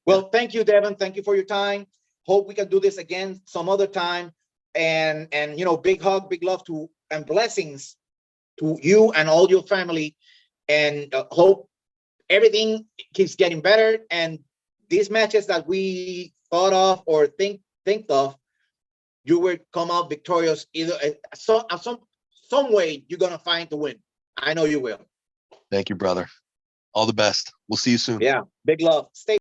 S1: Well, thank you, Devin. Thank you for your time. Hope we can do this again some other time. And you know, big hug, big love to, and blessings to you and all your family. And hope everything keeps getting better. And these matches that we thought of or think of, you will come out victorious. Either some way you're gonna find to win. I know you will.
S2: Thank you, brother. All the best. We'll see you soon.
S1: Yeah, big love. Stay